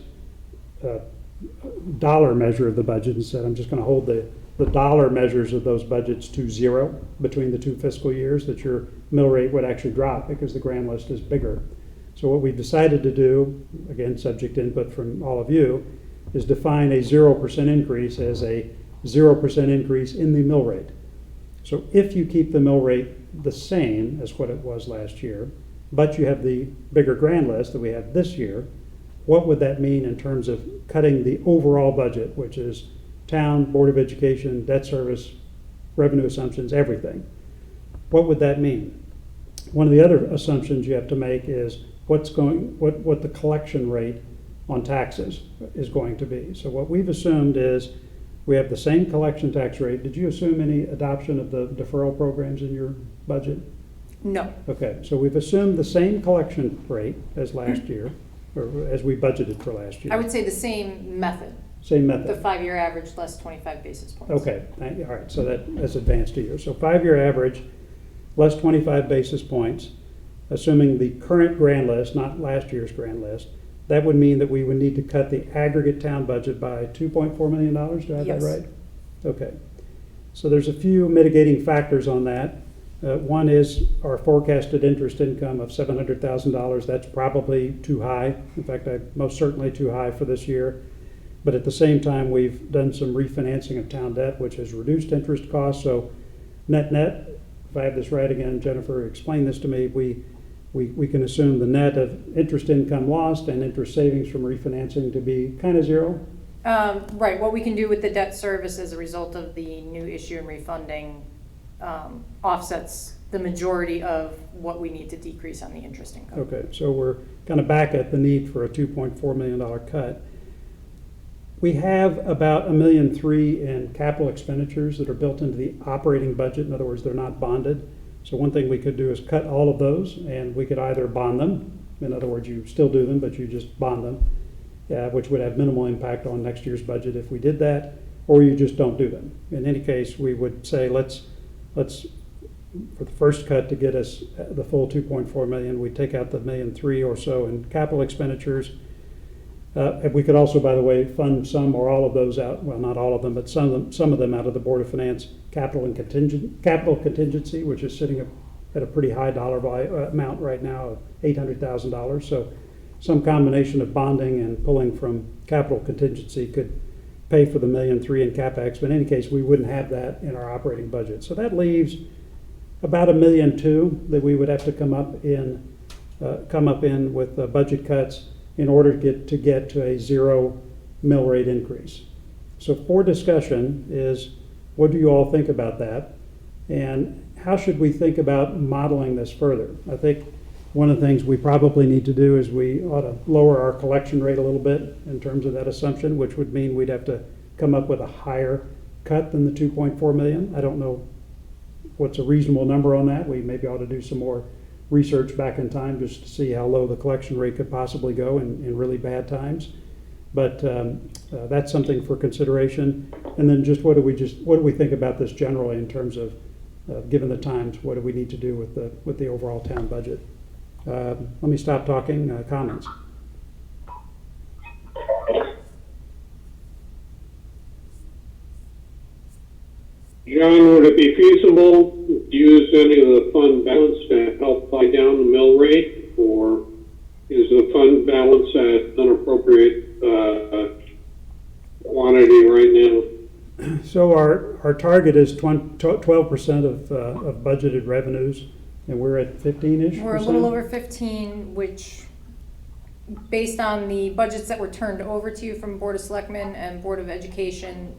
dollar measure of the budget and said, I'm just going to hold the dollar measures of those budgets to zero between the two fiscal years, that your mill rate would actually drop because the grand list is bigger. So what we've decided to do, again, subject to input from all of you, is define a 0% increase as a 0% increase in the mill rate. So if you keep the mill rate the same as what it was last year, but you have the bigger grand list that we have this year, what would that mean in terms of cutting the overall budget, which is town, Board of Education, debt service, revenue assumptions, everything? What would that mean? One of the other assumptions you have to make is what the collection rate on taxes is going to be. So what we've assumed is we have the same collection tax rate. Did you assume any adoption of the deferral programs in your budget? No. Okay, so we've assumed the same collection rate as last year, or as we budgeted for last year. I would say the same method. Same method. The 5-year average less 25 basis points. Okay, all right, so that's advanced a year. So 5-year average less 25 basis points, assuming the current grand list, not last year's grand list. That would mean that we would need to cut the aggregate town budget by $2.4 million. Do I have Yes. that right? Okay. So there's a few mitigating factors on that. One is our forecasted interest income of $700,000. That's probably too high. In fact, most certainly too high for this year. But at the same time, we've done some refinancing of town debt, which has reduced interest costs. So net, if I have this right again, Jennifer, explain this to me, we can assume the net of interest income lost and interest savings from refinancing to be kind of zero? Right. What we can do with the debt service as a result of the new issue and refunding offsets the majority of what we need to decrease on the interest income. Okay, so we're kind of back at the need for a $2.4 million cut. We have about $1.3 million in capital expenditures that are built into the operating budget. In other words, they're not bonded. So one thing we could do is cut all of those, and we could either bond them. In other words, you still do them, but you just bond them, which would have minimal impact on next year's budget if we did that, or you just don't do them. In any case, we would say let's for the first cut to get us the full 2.4 million, we take out the $1.3 million or so in capital expenditures. And we could also, by the way, fund some or all of those out, well, not all of them, but some of them out of the Board of Finance capital contingency, which is sitting at a pretty high dollar amount right now of $800,000. So some combination of bonding and pulling from capital contingency could pay for the $1.3 million in CapEx. But in any case, we wouldn't have that in our operating budget. So that leaves about $1.2 million that we would have to come up in with budget cuts in order to get to a zero mill rate increase. So for discussion is, what do you all think about that? And how should we think about modeling this further? I think one of the things we probably need to do is we ought to lower our collection rate a little bit in terms of that assumption, which would mean we'd have to come up with a higher cut than the 2.4 million. I don't know what's a reasonable number on that. We maybe ought to do some more research back in time just to see how low the collection rate could possibly go in really bad times. But that's something for consideration. And then what do we think about this generally in terms of given the times, what do we need to do with the overall town budget? Let me stop talking. Comments. John, would it be feasible to use any of the fund balance to help buy down the mill rate, or is the fund balance at an appropriate quantity right now? So our target is 12% of budgeted revenues, and we're at 15-ish. We're a little over 15, which, based on the budgets that were turned over to you from Board of Selectmen and Board of Education,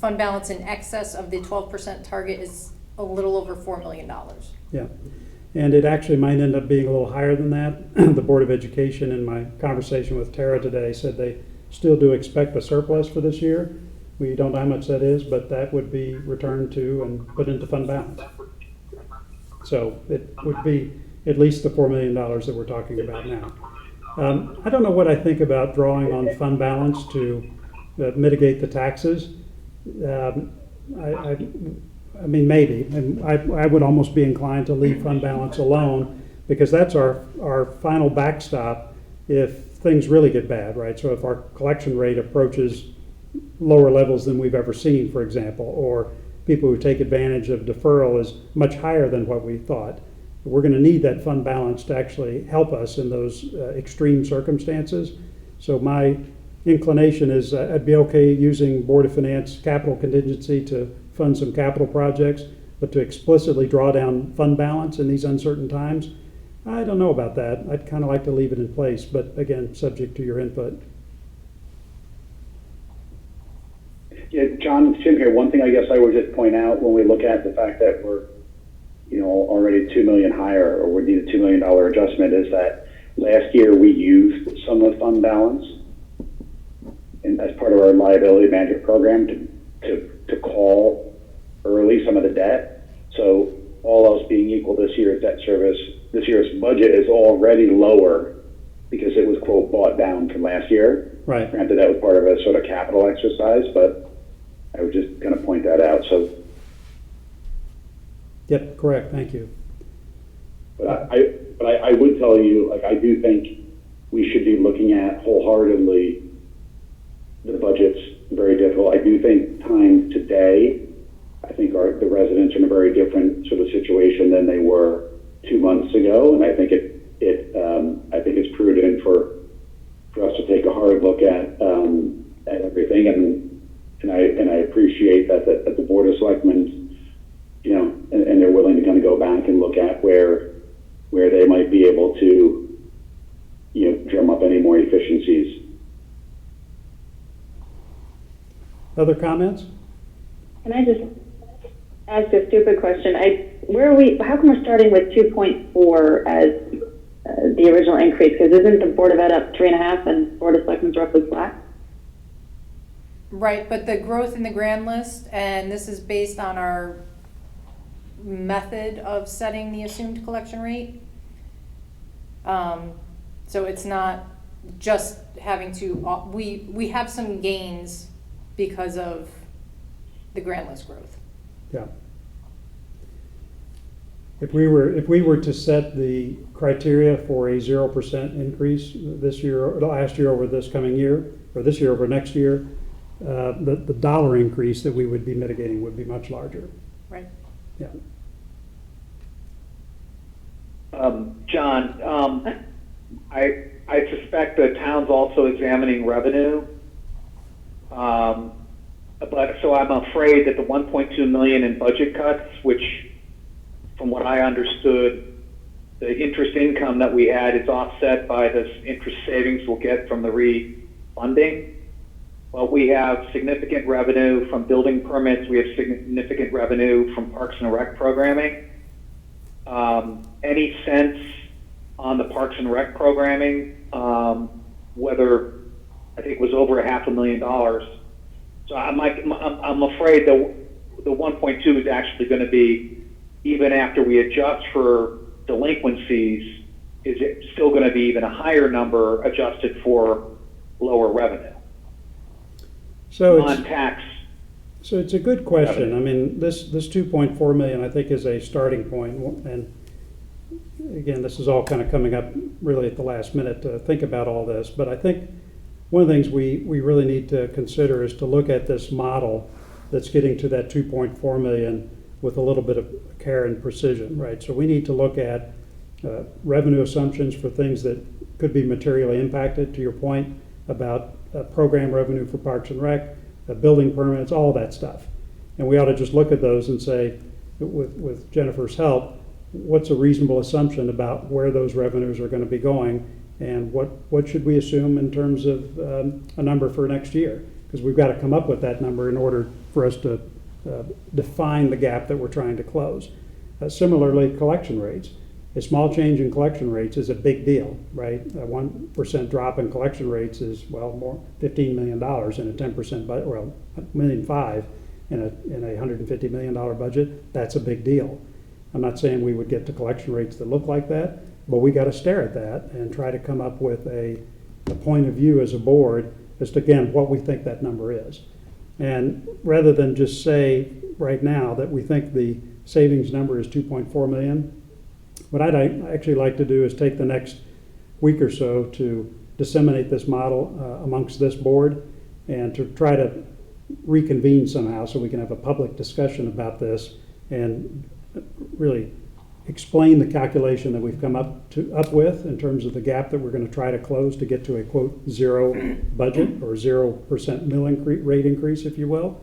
fund balance in excess of the 12% target is a little over $4 million. Yeah, and it actually might end up being a little higher than that. The Board of Education, in my conversation with Tara today, said they still do expect a surplus for this year. We don't know how much that is, but that would be returned to and put into fund balance. So it would be at least the $4 million that we're talking about now. I don't know what I think about drawing on fund balance to mitigate the taxes. I mean, maybe, and I would almost be inclined to leave fund balance alone, because that's our final backstop if things really get bad, right? So if our collection rate approaches lower levels than we've ever seen, for example, or people who take advantage of deferral is much higher than what we thought, we're going to need that fund balance to actually help us in those extreme circumstances. So my inclination is I'd be okay using Board of Finance capital contingency to fund some capital projects, but to explicitly draw down fund balance in these uncertain times, I don't know about that. I'd kind of like to leave it in place, but again, subject to your input. Yeah, John, Jim here. One thing I guess I would just point out when we look at the fact that we're, already $2 million higher, or we need a $2 million adjustment, is that last year we used some of fund balance and as part of our liability management program to call early some of the debt. So all else being equal, this year's budget is already lower because it was, quote, bought down from last year. Right. Granted, that was part of a sort of capital exercise, but I would just kind of point that out. So. Yep, correct. Thank you. But I would tell you, like, I do think we should be looking at wholeheartedly the budget's very difficult. I do think times today, I think the residents are in a very different sort of situation than they were 2 months ago, and I think I think it's prudent for us to take a hard look at everything, and I appreciate that the Board of Selectmen, and they're willing to kind of go back and look at where they might be able to, drum up any more efficiencies. Other comments? Can I just ask a stupid question? How come we're starting with 2.4 as the original increase? Because isn't the Board of Ed up 3.5 and Board of Selectmen's roughly flat? Right, but the growth in the grand list, and this is based on our method of setting the assumed collection rate. So it's not just having to, we have some gains because of the grand list growth. Yeah. If we were to set the criteria for a 0% increase this year, or last year over this coming year, or this year over next year, the dollar increase that we would be mitigating would be much larger. Right. Yeah. John, I suspect the town's also examining revenue. But so I'm afraid that the 1.2 million in budget cuts, which from what I understood, the interest income that we had is offset by this interest savings we'll get from the refunding. Well, we have significant revenue from building permits. We have significant revenue from Parks and Rec programming. Any sense on the Parks and Rec programming, whether, I think it was over $500,000. So I'm afraid the 1.2 is actually going to be, even after we adjust for delinquencies, is it still going to be even a higher number adjusted for lower revenue? So Non-tax. So it's a good question. I mean, this 2.4 million, I think, is a starting point. And again, this is all kind of coming up really at the last minute to think about all this. But I think one of the things we really need to consider is to look at this model that's getting to that 2.4 million with a little bit of care and precision, right? So we need to look at revenue assumptions for things that could be materially impacted, to your point about program revenue for Parks and Rec, building permits, all that stuff. And we ought to just look at those and say, with Jennifer's help, what's a reasonable assumption about where those revenues are going to be going, and what should we assume in terms of a number for next year? Because we've got to come up with that number in order for us to define the gap that we're trying to close. Similarly, collection rates. A small change in collection rates is a big deal, right? A 1% drop in collection rates is, well, more $15 million in a 10% budget, well, $1.5 million in a $150 million budget. That's a big deal. I'm not saying we would get to collection rates that look like that, but we got to stare at that and try to come up with a point of view as a board as to, again, what we think that number is. And rather than just say right now that we think the savings number is 2.4 million, what I'd actually like to do is take the next week or so to disseminate this model amongst this board and to try to reconvene somehow so we can have a public discussion about this and really explain the calculation that we've come up with in terms of the gap that we're going to try to close to get to a, quote, zero budget or 0% mill rate increase, if you will,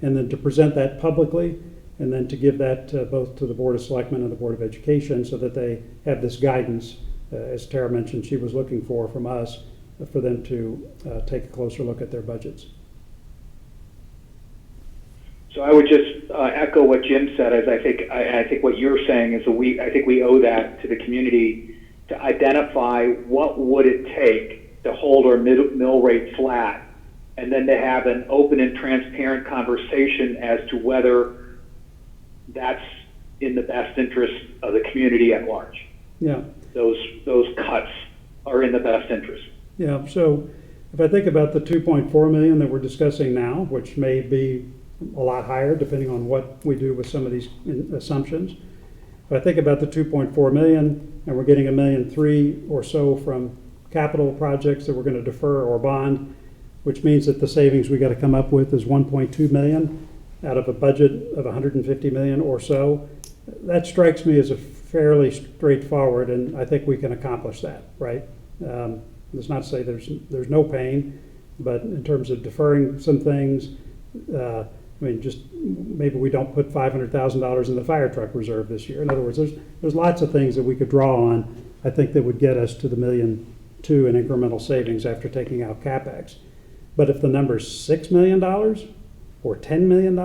and then to present that publicly, and then to give that both to the Board of Selectmen and the Board of Education so that they have this guidance, as Tara mentioned she was looking for from us, for them to take a closer look at their budgets. So I would just echo what Jim said, as I think what you're saying is I think we owe that to the community to identify what would it take to hold our mill rate flat, and then to have an open and transparent conversation as to whether that's in the best interest of the community at large. Yeah. Those cuts are in the best interest. Yeah, so if I think about the 2.4 million that we're discussing now, which may be a lot higher depending on what we do with some of these assumptions. If I think about the 2.4 million and we're getting $1.3 million or so from capital projects that we're going to defer or bond, which means that the savings we got to come up with is 1.2 million out of a budget of 150 million or so. That strikes me as a fairly straightforward, and I think we can accomplish that, right? That's not to say there's no pain, but in terms of deferring some things, I mean, just maybe we don't put $500,000 in the fire truck reserve this year. In other words, there's lots of things that we could draw on, I think, that would get us to the $1.2 million in incremental savings after taking out CapEx. But if the number's $6 million or $10 million,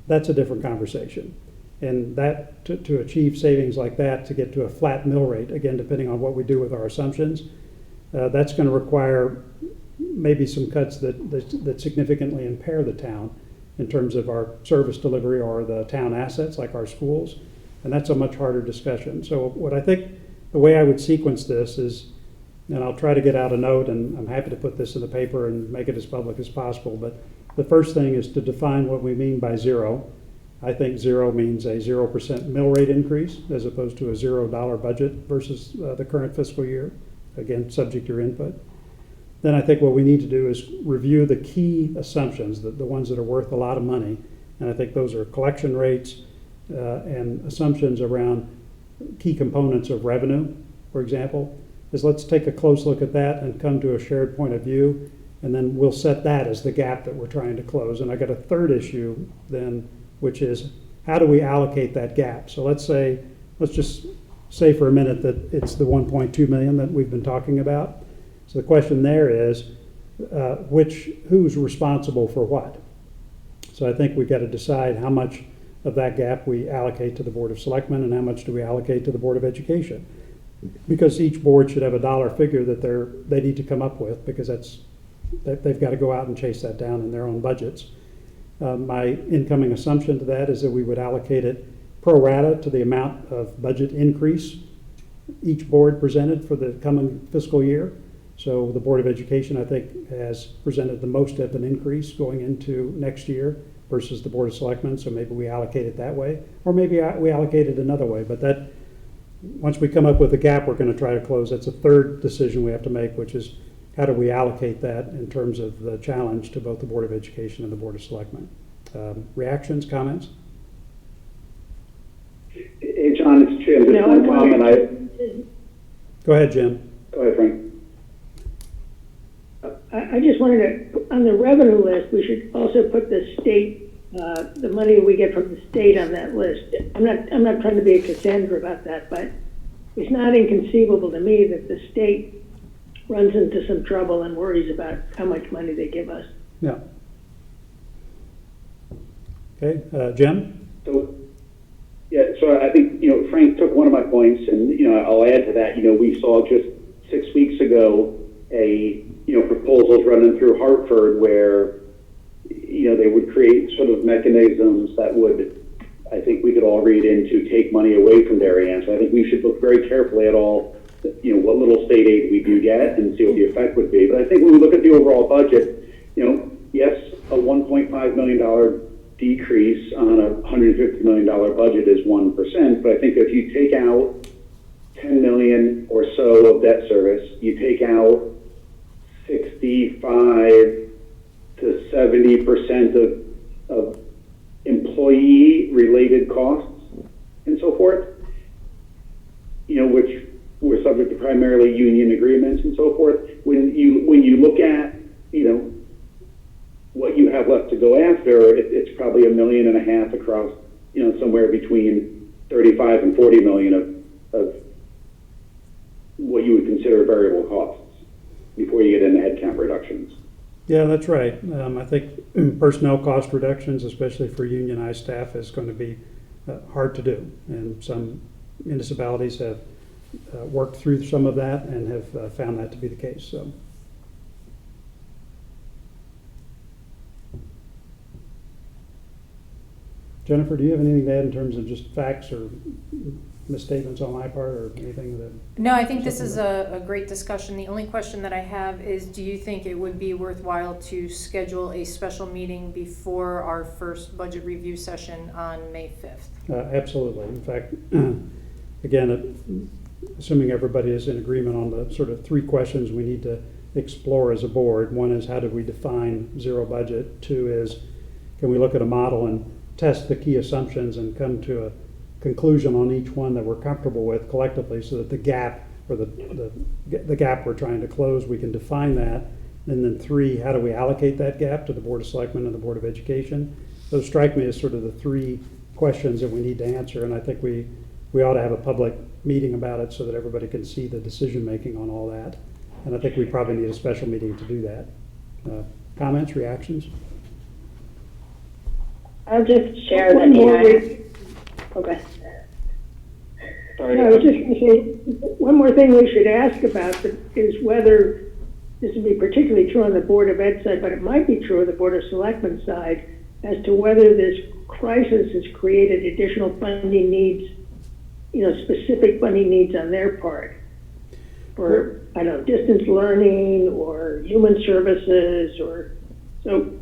that's a different conversation. And that to achieve savings like that, to get to a flat mill rate, again, depending on what we do with our assumptions, that's going to require maybe some cuts that significantly impair the town in terms of our service delivery or the town assets like our schools. And that's a much harder discussion. So what I think the way I would sequence this is, and I'll try to get out a note, and I'm happy to put this in the paper and make it as public as possible, but the first thing is to define what we mean by zero. I think zero means a 0% mill rate increase as opposed to a $0 budget versus the current fiscal year. Again, subject to your input. Then I think what we need to do is review the key assumptions, the ones that are worth a lot of money. And I think those are collection rates and assumptions around key components of revenue, for example. Is let's take a close look at that and come to a shared point of view, and then we'll set that as the gap that we're trying to close. And I got a third issue then, which is how do we allocate that gap? So let's just say for a minute that it's the 1.2 million that we've been talking about. So the question there is, who's responsible for what? So I think we've got to decide how much of that gap we allocate to the Board of Selectmen and how much do we allocate to the Board of Education. Because each board should have a dollar figure that they need to come up with, because they've got to go out and chase that down in their own budgets. My incoming assumption to that is that we would allocate it pro rata to the amount of budget increase each board presented for the coming fiscal year. So the Board of Education, I think, has presented the most of an increase going into next year versus the Board of Selectmen, so maybe we allocate it that way, or maybe we allocate it another way. But that, once we come up with a gap, we're going to try to close. That's a third decision we have to make, which is how do we allocate that in terms of the challenge to both the Board of Education and the Board of Selectmen. Reactions, comments? Hey, John, it's Jim. Just one comment. Go ahead, Jim. Go ahead, Frank. I just wanted to, on the revenue list, we should also put the state, the money we get from the state on that list. I'm not trying to be a Cassandra about that, but it's not inconceivable to me that the state runs into some trouble and worries about how much money they give us. Yeah. Okay, Jim? So, yeah, so I think, Frank took one of my points, and, I'll add to that, we saw just 6 weeks ago proposals running through Hartford where, they would create sort of mechanisms that would, I think we could all read into, take money away from Darien. So I think we should look very carefully at all, what little state aid we do get and see what the effect would be. But I think when we look at the overall budget, yes, a $1.5 million decrease on a $150 million budget is 1%, but I think if you take out 10 million or so of debt service, you take out 65 to 70% of employee-related costs and so forth, which were subject to primarily union agreements and so forth. When you look at, what you have left to go after, it's probably $1.5 million across, somewhere between 35 and 40 million of what you would consider variable costs before you get into headcount reductions. Yeah, that's right. I think personnel cost reductions, especially for unionized staff, is going to be hard to do. And some municipalities have worked through some of that and have found that to be the case. So. Jennifer, do you have anything to add in terms of just facts or misstatements on my part or anything that? No, I think this is a great discussion. The only question that I have is, do you think it would be worthwhile to schedule a special meeting before our first budget review session on May 5th? Absolutely. In fact, again, assuming everybody is in agreement on the sort of three questions we need to explore as a board. One is, how do we define zero budget? Two is, can we look at a model and test the key assumptions and come to a conclusion on each one that we're comfortable with collectively, so that the gap or the gap we're trying to close, we can define that. And then three, how do we allocate that gap to the Board of Selectmen and the Board of Education? Those strike me as sort of the three questions that we need to answer, and I think we ought to have a public meeting about it so that everybody can see the decision making on all that. And I think we probably need a special meeting to do that. Comments, reactions? I'll just share that. Okay. Sorry. I was just going to say, one more thing we should ask about is whether, this would be particularly true on the Board of Ed side, but it might be true on the Board of Selectmen side, as to whether this crisis has created additional funding needs, specific funding needs on their part. For, distance learning or human services or, so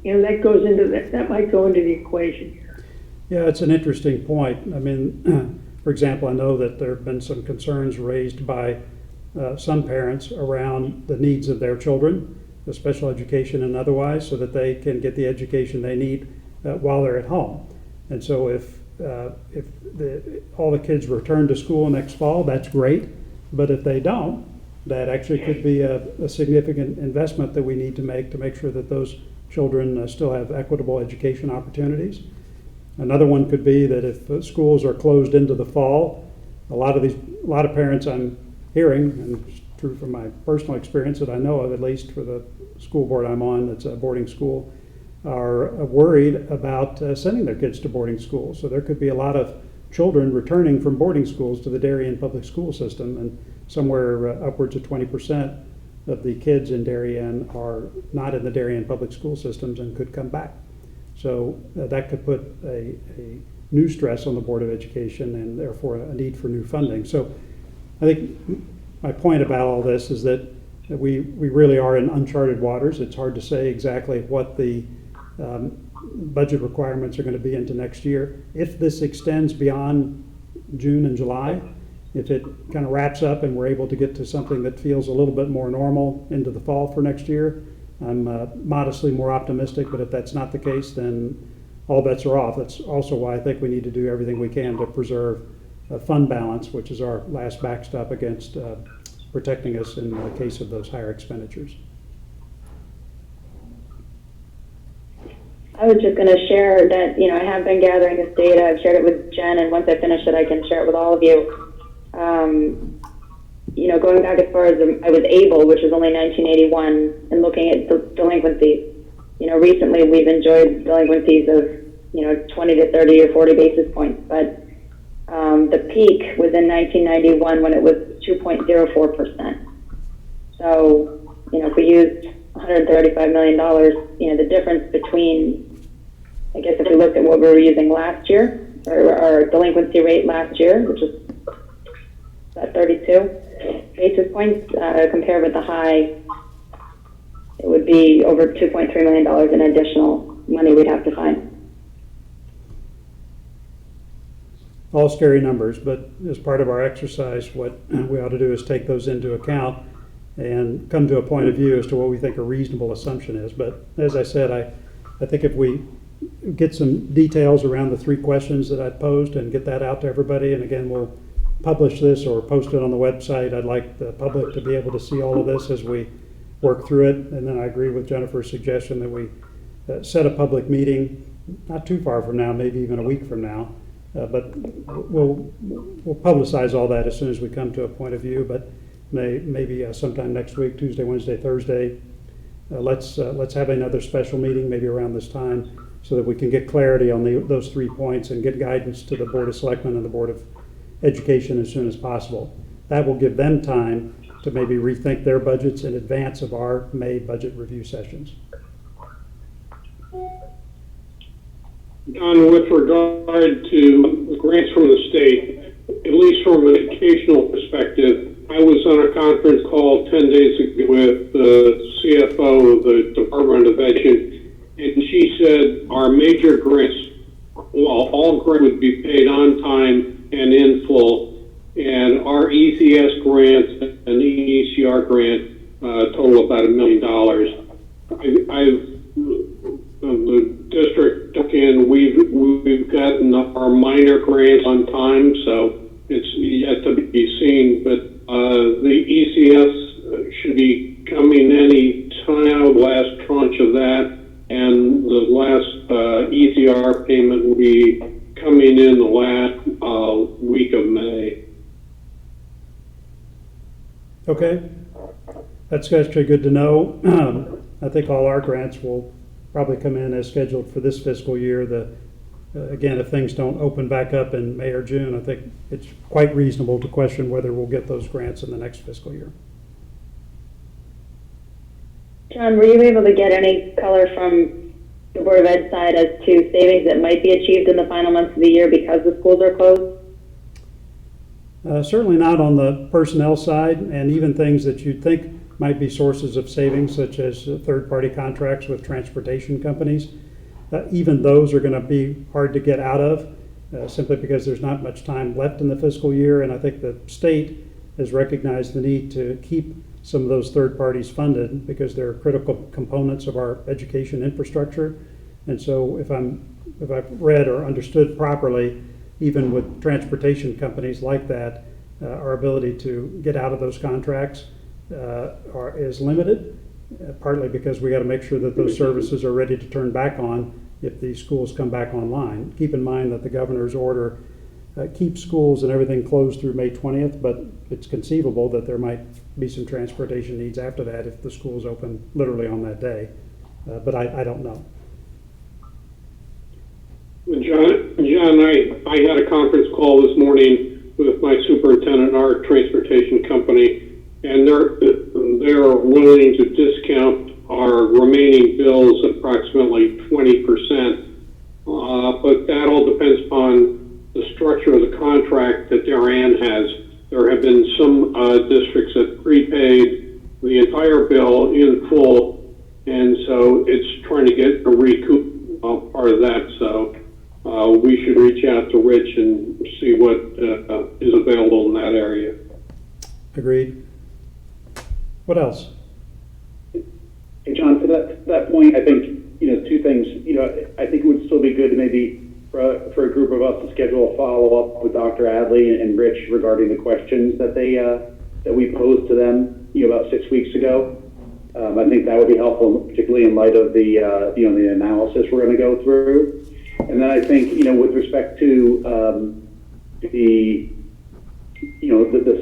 that goes into that might go into the equation here. Yeah, it's an interesting point. I mean, for example, I know that there have been some concerns raised by some parents around the needs of their children, the special education and otherwise, so that they can get the education they need while they're at home. And so if all the kids return to school next fall, that's great. But if they don't, that actually could be a significant investment that we need to make sure that those children still have equitable education opportunities. Another one could be that if schools are closed into the fall, a lot of parents I'm hearing, and it's true from my personal experience that I know of, at least for the school board I'm on, that's a boarding school, are worried about sending their kids to boarding schools. So there could be a lot of children returning from boarding schools to the Darien public school system, and somewhere upwards of 20% of the kids in Darien are not in the Darien public school systems and could come back. So that could put a new stress on the Board of Education and therefore a need for new funding. So I think my point about all this is that we really are in uncharted waters. It's hard to say exactly what the budget requirements are going to be into next year. If this extends beyond June and July, if it kind of wraps up and we're able to get to something that feels a little bit more normal into the fall for next year, I'm modestly more optimistic, but if that's not the case, then all bets are off. That's also why I think we need to do everything we can to preserve fund balance, which is our last backstop against protecting us in the case of those higher expenditures. I was just going to share that, I have been gathering this data. I've shared it with Jen, and once I finish it, I can share it with all of you. Going back as far as I was able, which was only 1981, and looking at delinquencies. Recently we've enjoyed delinquencies of, 20 to 30 or 40 basis points, but the peak was in 1991 when it was 2.04%. So, if we used $135 million, the difference between, I guess if we looked at what we were using last year, or our delinquency rate last year, which was about 32 basis points, compared with the high, it would be over $2.3 million in additional money we'd have to find. All scary numbers, but as part of our exercise, what we ought to do is take those into account and come to a point of view as to what we think a reasonable assumption is. But as I said, I think if we get some details around the three questions that I posed and get that out to everybody, and again, we'll publish this or post it on the website. I'd like the public to be able to see all of this as we work through it. And then I agree with Jennifer's suggestion that we set a public meeting not too far from now, maybe even a week from now. But we'll publicize all that as soon as we come to a point of view. But maybe sometime next week, Tuesday, Wednesday, Thursday, let's have another special meeting maybe around this time so that we can get clarity on those 3 points and get guidance to the Board of Selectmen and the Board of Education as soon as possible. That will give them time to maybe rethink their budgets in advance of our May budget review sessions. Don, with regard to grants from the state, at least from an educational perspective, I was on a conference call 10 days ago with the CFO of the Department of Education, and she said our major grants, all grants would be paid on time and in full, and our ECS grants and ECR grant total about $1 million. The district took in, we've gotten our minor grants on time, so it's yet to be seen, but the ECS should be coming any time, last tranche of that, and the last ECR payment will be coming in the last week of May. Okay, that's actually good to know. I think all our grants will probably come in as scheduled for this fiscal year. Again, if things don't open back up in May or June, I think it's quite reasonable to question whether we'll get those grants in the next fiscal year. John, were you able to get any color from the Board of Ed side as to savings that might be achieved in the final months of the year because the schools are closed? Certainly not on the personnel side, and even things that you'd think might be sources of savings, such as third-party contracts with transportation companies. Even those are going to be hard to get out of simply because there's not much time left in the fiscal year, and I think the state has recognized the need to keep some of those third parties funded because they're critical components of our education infrastructure. And so if I've read or understood properly, even with transportation companies like that, our ability to get out of those contracts is limited, partly because we got to make sure that those services are ready to turn back on if the schools come back online. Keep in mind that the governor's order keeps schools and everything closed through May 20th, but it's conceivable that there might be some transportation needs after that if the schools open literally on that day. But I don't know. John, I had a conference call this morning with my superintendent in our transportation company, and they're willing to discount our remaining bills approximately 20%. But that all depends upon the structure of the contract that Darien has. There have been some districts that prepaid the entire bill in full, and so it's trying to get a recoup part of that. So we should reach out to Rich and see what is available in that area. Agreed. What else? Hey, John, to that point, I think, two things. I think it would still be good to maybe for a group of us to schedule a follow-up with Dr. Adley and Rich regarding the questions that we posed to them, about 6 weeks ago. I think that would be helpful, particularly in light of the analysis we're going to go through. And then I think, with respect to the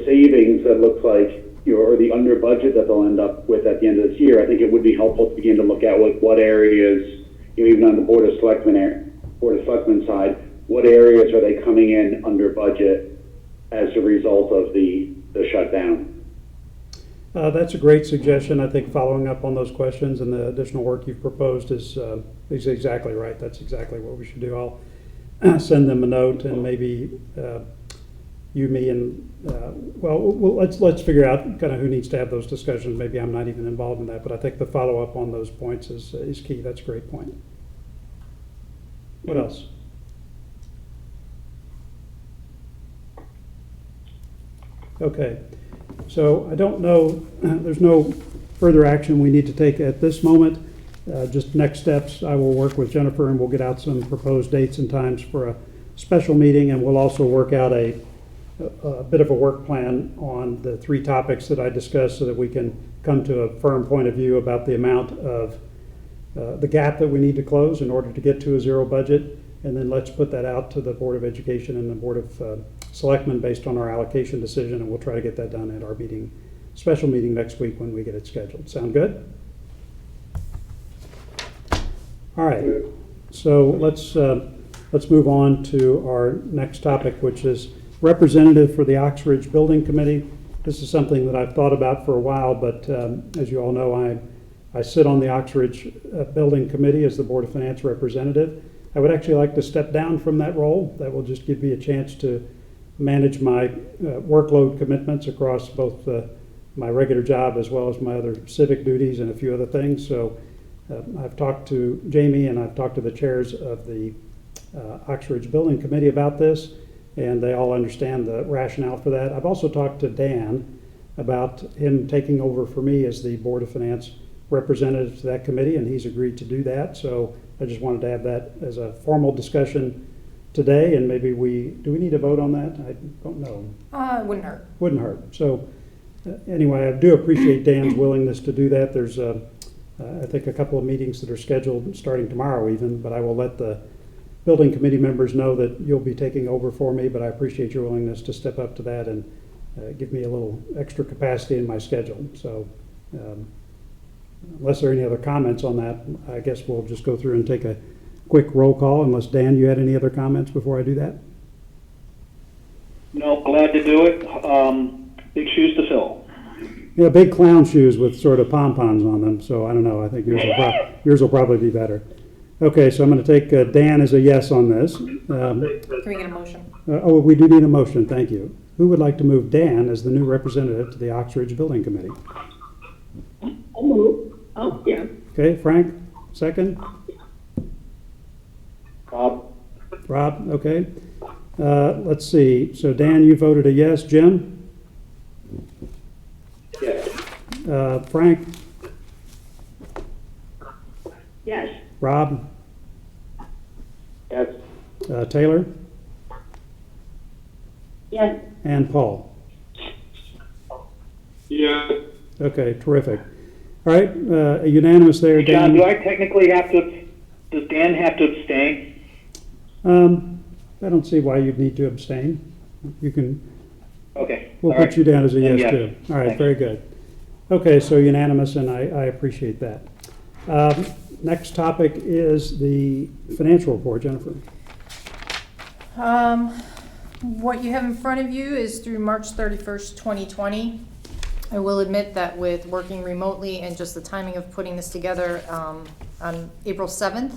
savings that looks like, or the under budget that they'll end up with at the end of this year, I think it would be helpful to begin to look at what areas, even on the Board of Selectmen side, what areas are they coming in under budget as a result of the shutdown? That's a great suggestion. I think following up on those questions and the additional work you've proposed is exactly right. That's exactly what we should do. I'll send them a note, and maybe you, me, and let's figure out kind of who needs to have those discussions. Maybe I'm not even involved in that, but I think the follow up on those points is key. That's a great point. What else? Okay. So I don't know, there's no further action we need to take at this moment. Just next steps, I will work with Jennifer and we'll get out some proposed dates and times for a special meeting, and we'll also work out a bit of a work plan on the 3 topics that I discussed so that we can come to a firm point of view about the amount of the gap that we need to close in order to get to a zero budget. And then let's put that out to the Board of Education and the Board of Selectmen based on our allocation decision, and we'll try to get that done at our special meeting next week when we get it scheduled. Sound good? All right. So let's move on to our next topic, which is representative for the Oxbridge Building Committee. This is something that I've thought about for a while, but as you all know, I sit on the Oxbridge Building Committee as the Board of Finance representative. I would actually like to step down from that role. That will just give me a chance to manage my workload commitments across both my regular job as well as my other civic duties and a few other things. So I've talked to Jamie and I've talked to the chairs of the Oxbridge Building Committee about this, and they all understand the rationale for that. I've also talked to Dan about him taking over for me as the Board of Finance representative to that committee, and he's agreed to do that. So I just wanted to have that as a formal discussion today, and maybe do we need to vote on that? I don't know. It wouldn't hurt. Wouldn't hurt. So anyway, I do appreciate Dan's willingness to do that. There's I think a couple of meetings that are scheduled starting tomorrow even, but I will let the building committee members know that you'll be taking over for me, but I appreciate your willingness to step up to that and give me a little extra capacity in my schedule. So unless there are any other comments on that, I guess we'll just go through and take a quick roll call, unless Dan, you had any other comments before I do that? No, glad to do it. Big shoes to fill. Yeah, big clown shoes with sort of pom-poms on them, so I don't know. I think yours will probably be better. Okay, so I'm going to take Dan as a yes on this. Can we get a motion? We do need a motion, thank you. Who would like to move Dan as the new representative to the Oxbridge Building Committee? I'll move. Oh, yeah. Okay, Frank, second? Rob, okay. Let's see. So Dan, you voted a yes. Jim? yes. Frank? Yes. Rob? Yes. Taylor? Yes. And Paul? Yeah. Okay, terrific. All right, unanimous there, Dan. John, do I technically does Dan have to abstain? I don't see why you'd need to abstain. You can, Okay. we'll All put right. you down as a Then yes yes. too. All right, Thanks. very good. Okay, so unanimous, and I appreciate that. Next topic is the financial report. Jennifer. What you have in front of you is through March 31st, 2020. I will admit that with working remotely and just the timing of putting this together on April 7th,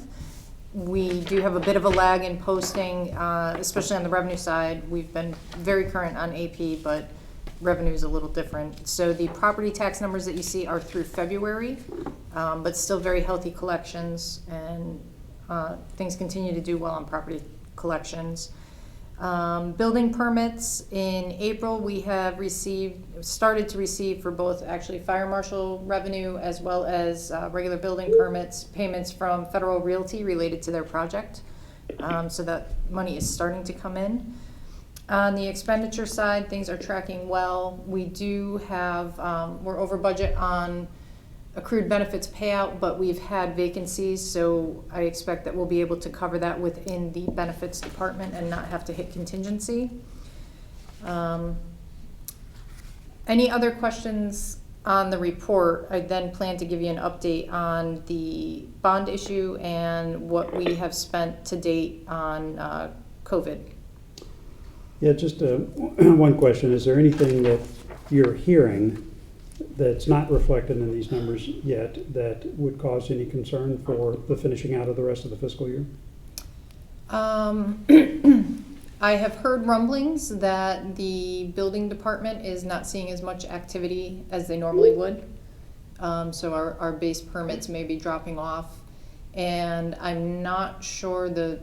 we do have a bit of a lag in posting, especially on the revenue side. We've been very current on AP, but revenue is a little different. So the property tax numbers that you see are through February, but still very healthy collections, and things continue to do well on property collections. Building permits in April, we have started to receive for both actually fire marshal revenue as well as regular building permits, payments from Federal Realty related to their project. So that money is starting to come in. On the expenditure side, things are tracking well. We do have, we're over budget on accrued benefits payout, but we've had vacancies, so I expect that we'll be able to cover that within the benefits department and not have to hit contingency. Any other questions on the report? I then plan to give you an update on the bond issue and what we have spent to date on COVID. Yeah, just one question. Is there anything that you're hearing that's not reflected in these numbers yet that would cause any concern for the finishing out of the rest of the fiscal year? I have heard rumblings that the building department is not seeing as much activity as they normally would. So our base permits may be dropping off. And I'm not sure, the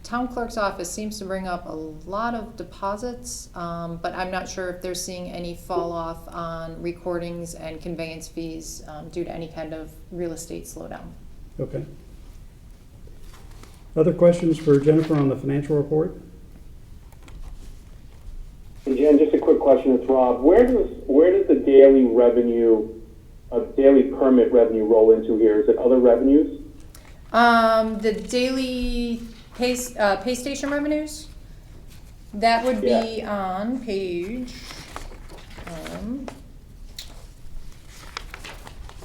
town clerk's office seems to bring up a lot of deposits, but I'm not sure if they're seeing any fall off on recordings and conveyance fees due to any kind of real estate slowdown. Okay. Other questions for Jennifer on the financial report? Hey, Jen, just a quick question. It's Rob. Where does the daily revenue, daily permit revenue roll into here? Is it other revenues? The daily pay station revenues, that would be on page,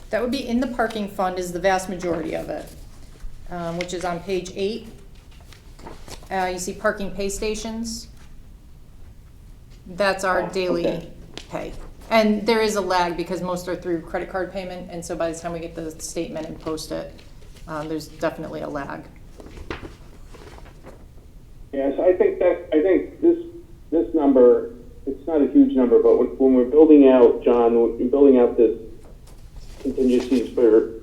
that would be in the parking fund is the vast majority of it, which is on page 8. You see parking pay stations. That's our daily pay. And there is a lag because most are through credit card payment, and so by the time we get the statement and post it, there's definitely a lag. Yes, I think this number, it's not a huge number, but when we're building out, John, when we're building out this contingencies for,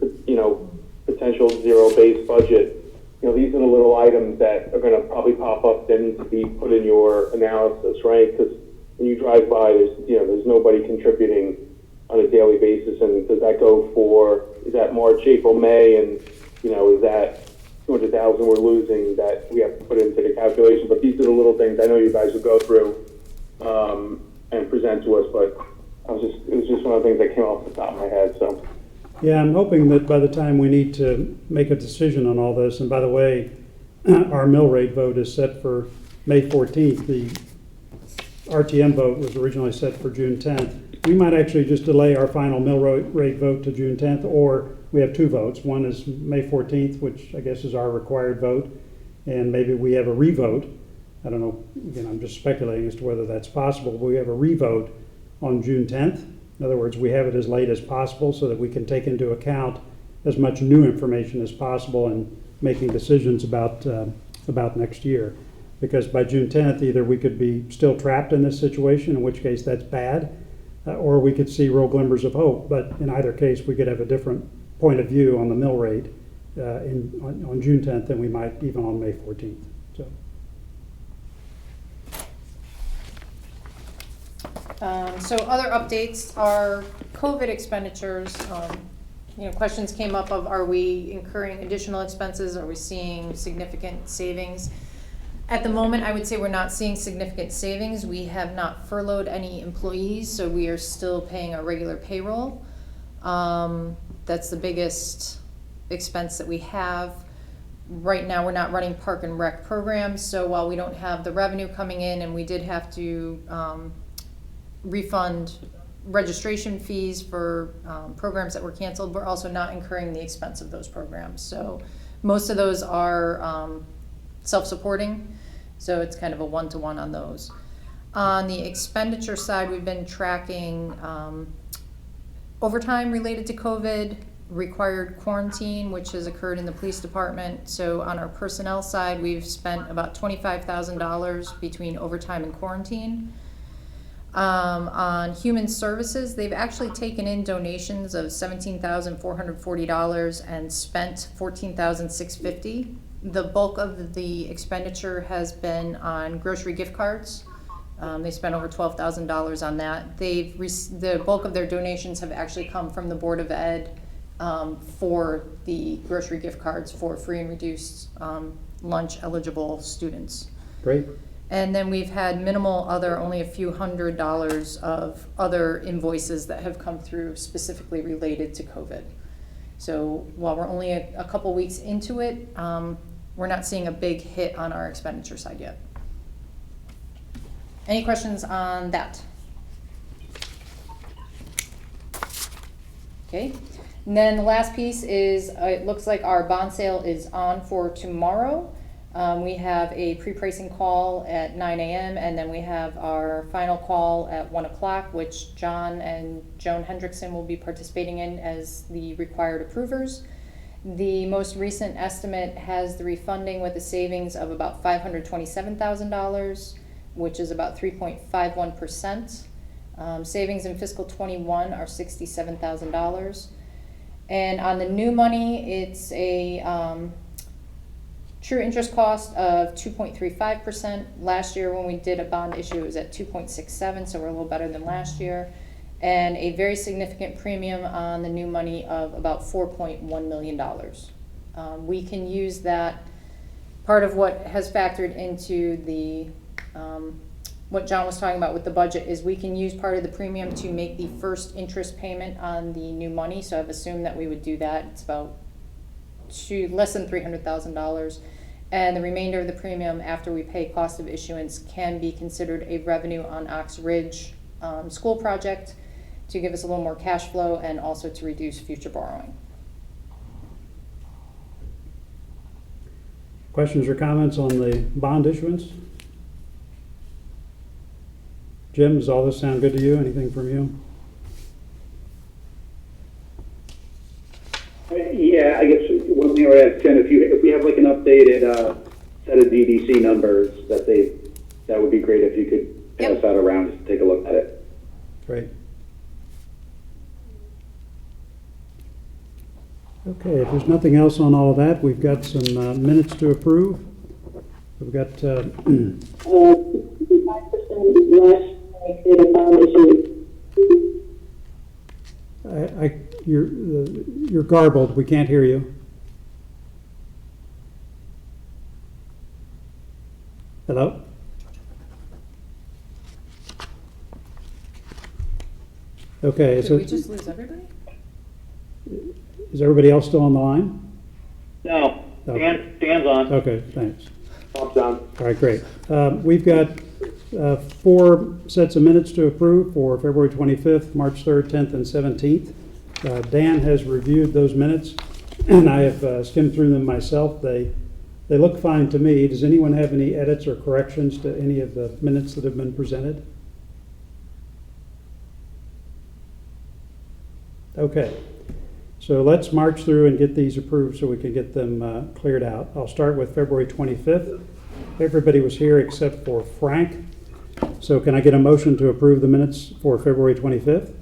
potential zero-based budget, these are the little items that are going to probably pop up that need to be put in your analysis, right? Because when you drive by, there's nobody contributing on a daily basis, and does that go for, is that March, April, May, and, is that 200,000 we're losing that we have to put into the calculation? But these are the little things I know you guys will go through and present to us, but it was just one of the things that came off the top of my head. So Yeah, I'm hoping that by the time we need to make a decision on all this, and by the way, our mill rate vote is set for May 14th. The RTM vote was originally set for June 10th. We might actually just delay our final mill rate vote to June 10th, or we have two votes. One is May 14th, which I guess is our required vote, and maybe we have a revote. I don't know, again, I'm just speculating as to whether that's possible, but we have a revote on June 10th. In other words, we have it as late as possible so that we can take into account as much new information as possible in making decisions about next year. Because by June 10th, either we could be still trapped in this situation, in which case that's bad, or we could see real glimmers of hope. But in either case, we could have a different point of view on the mill rate on June 10th than we might even on May 14th. So other updates are COVID expenditures. Questions came up of, are we incurring additional expenses? Are we seeing significant savings? At the moment, I would say we're not seeing significant savings. We have not furloughed any employees, so we are still paying our regular payroll. That's the biggest expense that we have. Right now, we're not running park and rec programs, so while we don't have the revenue coming in, and we did have to refund registration fees for programs that were canceled, we're also not incurring the expense of those programs. So most of those are self-supporting, So it's kind of a one-to-one on those. On the expenditure side, we've been tracking overtime related to COVID, required quarantine, which has occurred in the police department. So on our personnel side, we've spent about $25,000 between overtime and quarantine. On human services, they've actually taken in donations of $17,440 and spent $14,650. The bulk of the expenditure has been on grocery gift cards. They spent over $12,000 on that. The bulk of their donations have actually come from the Board of Ed for the grocery gift cards for free and reduced lunch eligible students. Great. And then we've had minimal other, only a few $100s of other invoices that have come through specifically related to COVID. So while we're only a couple weeks into it, we're not seeing a big hit on our expenditure side yet. Any questions on that? Okay. And then the last piece is, it looks like our bond sale is on for tomorrow. We have a pre-pricing call at 9 a.m. and then we have our final call at 1 o'clock, which John and Joan Hendrickson will be participating in as the required approvers. The most recent estimate has the refunding with a savings of about $527,000, which is about 3.51%. Savings in fiscal 21 are $67,000. And on the new money, it's a true interest cost of 2.35%. Last year when we did a bond issue, it was at 2.67, so we're a little better than last year. And a very significant premium on the new money of about $4.1 million. We can use that. Part of what has factored into the what John was talking about with the budget is we can use part of the premium to make the first interest payment on the new money. So I've assumed that we would do that. It's about less than $300,000. And the remainder of the premium after we pay cost of issuance can be considered a revenue on Ox Ridge school project to give us a little more cash flow and also to reduce future borrowing. Questions or comments on the bond issuance? Jim, does all this sound good to you? Anything from you? Yeah, I guess one thing I would ask, Jen, if we have like an updated set of DDC numbers that would be great if you could pass that around just to take a look at it. Great. Okay, if there's nothing else on all of that, we've got some minutes to approve. We've got 65% less did a bond issue. you're garbled. We can't hear you. Hello? Okay, Did we just lose everybody? Is everybody else still on the line? No, Dan's on. Okay, thanks. Bob's on. All right, great. We've got 4 sets of minutes to approve for February 25th, March 3rd, 10th, and 17th. Dan has reviewed those minutes, and I have skimmed through them myself. They look fine to me. Does anyone have any edits or corrections to any of the minutes that have been presented? Okay. So let's march through and get these approved so we can get them cleared out. I'll start with February 25th. Everybody was here except for Frank. So can I get a motion to approve the minutes for February 25th?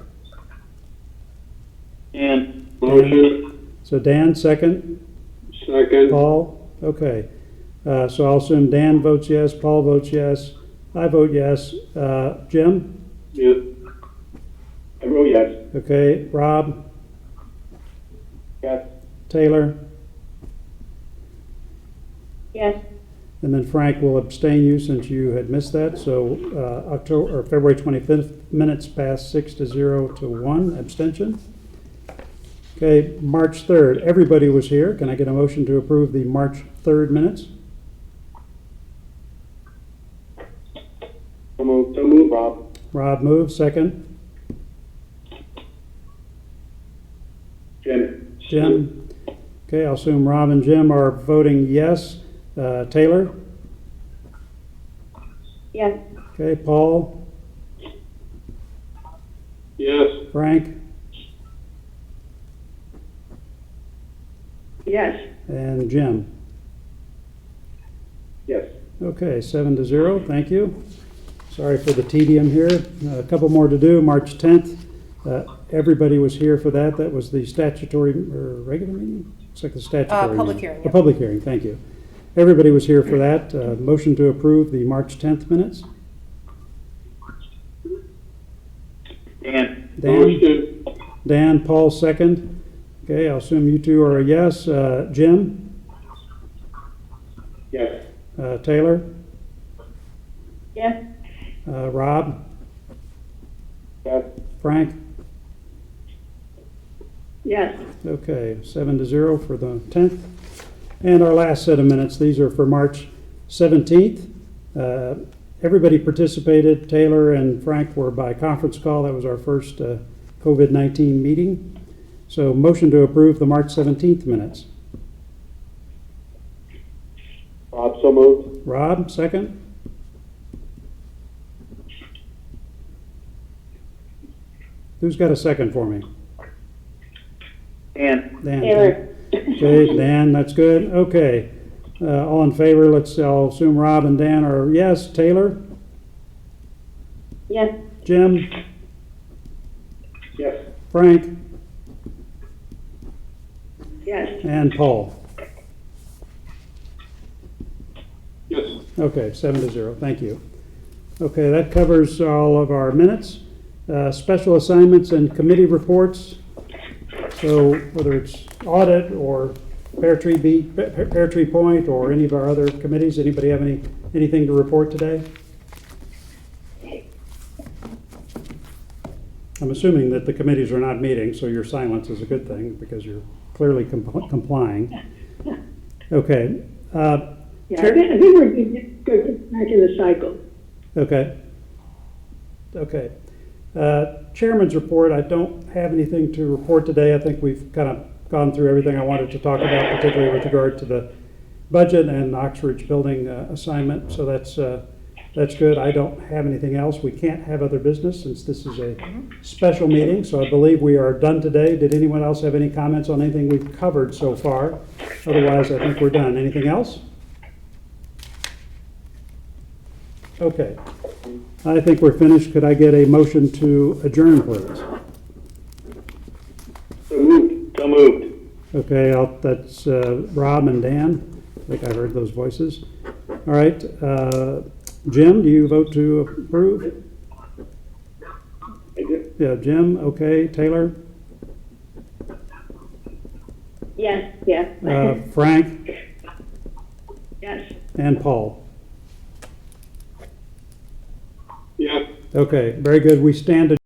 Dan. Motion. So Dan, second. Second. Paul? Okay. So I'll assume Dan votes yes, Paul votes yes, I vote yes. Jim? Yes. I vote yes. Okay. Rob? Yes. Taylor? Yes. And then Frank will abstain you since you had missed that. So February 25th minutes passed 6-0 to 1 abstention. Okay, March 3rd. Everybody was here. Can I get a motion to approve the March 3rd minutes? So move, Rob. Rob moves. Second. Jim. Okay, I'll assume Rob and Jim are voting yes. Taylor? Yes. Okay, Paul, Yes. Frank, Yes. and Jim. Yes. Okay, 7-0, thank you. Sorry for the tedium here. A couple more to do. March 10th, everybody was here for that. That was the statutory, or regular meeting? Looks like the statutory Public meeting. hearing, The yep. public hearing, thank you. Everybody was here for that. Motion to approve the March 10th minutes. Dan, Dan, Motion. Dan, Paul, second. Okay, I'll assume you two are a yes. Jim, Yes. Taylor, Yes. Rob, Yes. Frank. Yes. Okay, 7-0 for the 10th. And our last set of minutes, these are for March 17th. Everybody participated. Taylor and Frank were by conference call. That was our first COVID-19 meeting. So motion to approve the March 17th minutes. Rob, so moved. Rob, second. Who's got a second for me? Dan, Dan. Taylor. Okay, Dan, that's good. Okay. All in favor, I'll assume Rob and Dan are yes. Taylor, Yes. Jim, Yes. Frank, Yes. and Paul. Yes. Okay, 7-0, thank you. Okay, that covers all of our minutes. Special assignments and committee reports. So whether it's audit or Pear Tree Point or any of our other committees, anybody have anything to report today? I'm assuming that the committees are not meeting, so your silence is a good thing because you're clearly complying. Okay. Yeah, I think we're good back in the cycle. Okay. Okay. Chairman's report, I don't have anything to report today. I think we've kind of gone through everything I wanted to talk about, particularly with regard to the budget and Oxford's building assignment. So that's good. I don't have anything else. We can't have other business since this is a special meeting. So I believe we are done today. Did anyone else have any comments on anything we've covered so far? Otherwise, I think we're done. Anything else? Okay. I think we're finished. Could I get a motion to adjourn, please? so moved. So moved. Okay, that's Rob and Dan. I think I heard those voices. All right. Jim, do you vote to approve? I did. Yeah, Jim. Okay. Taylor? Yes. Yes. Frank? Yes. And Paul? Yes. Okay, very good. We stand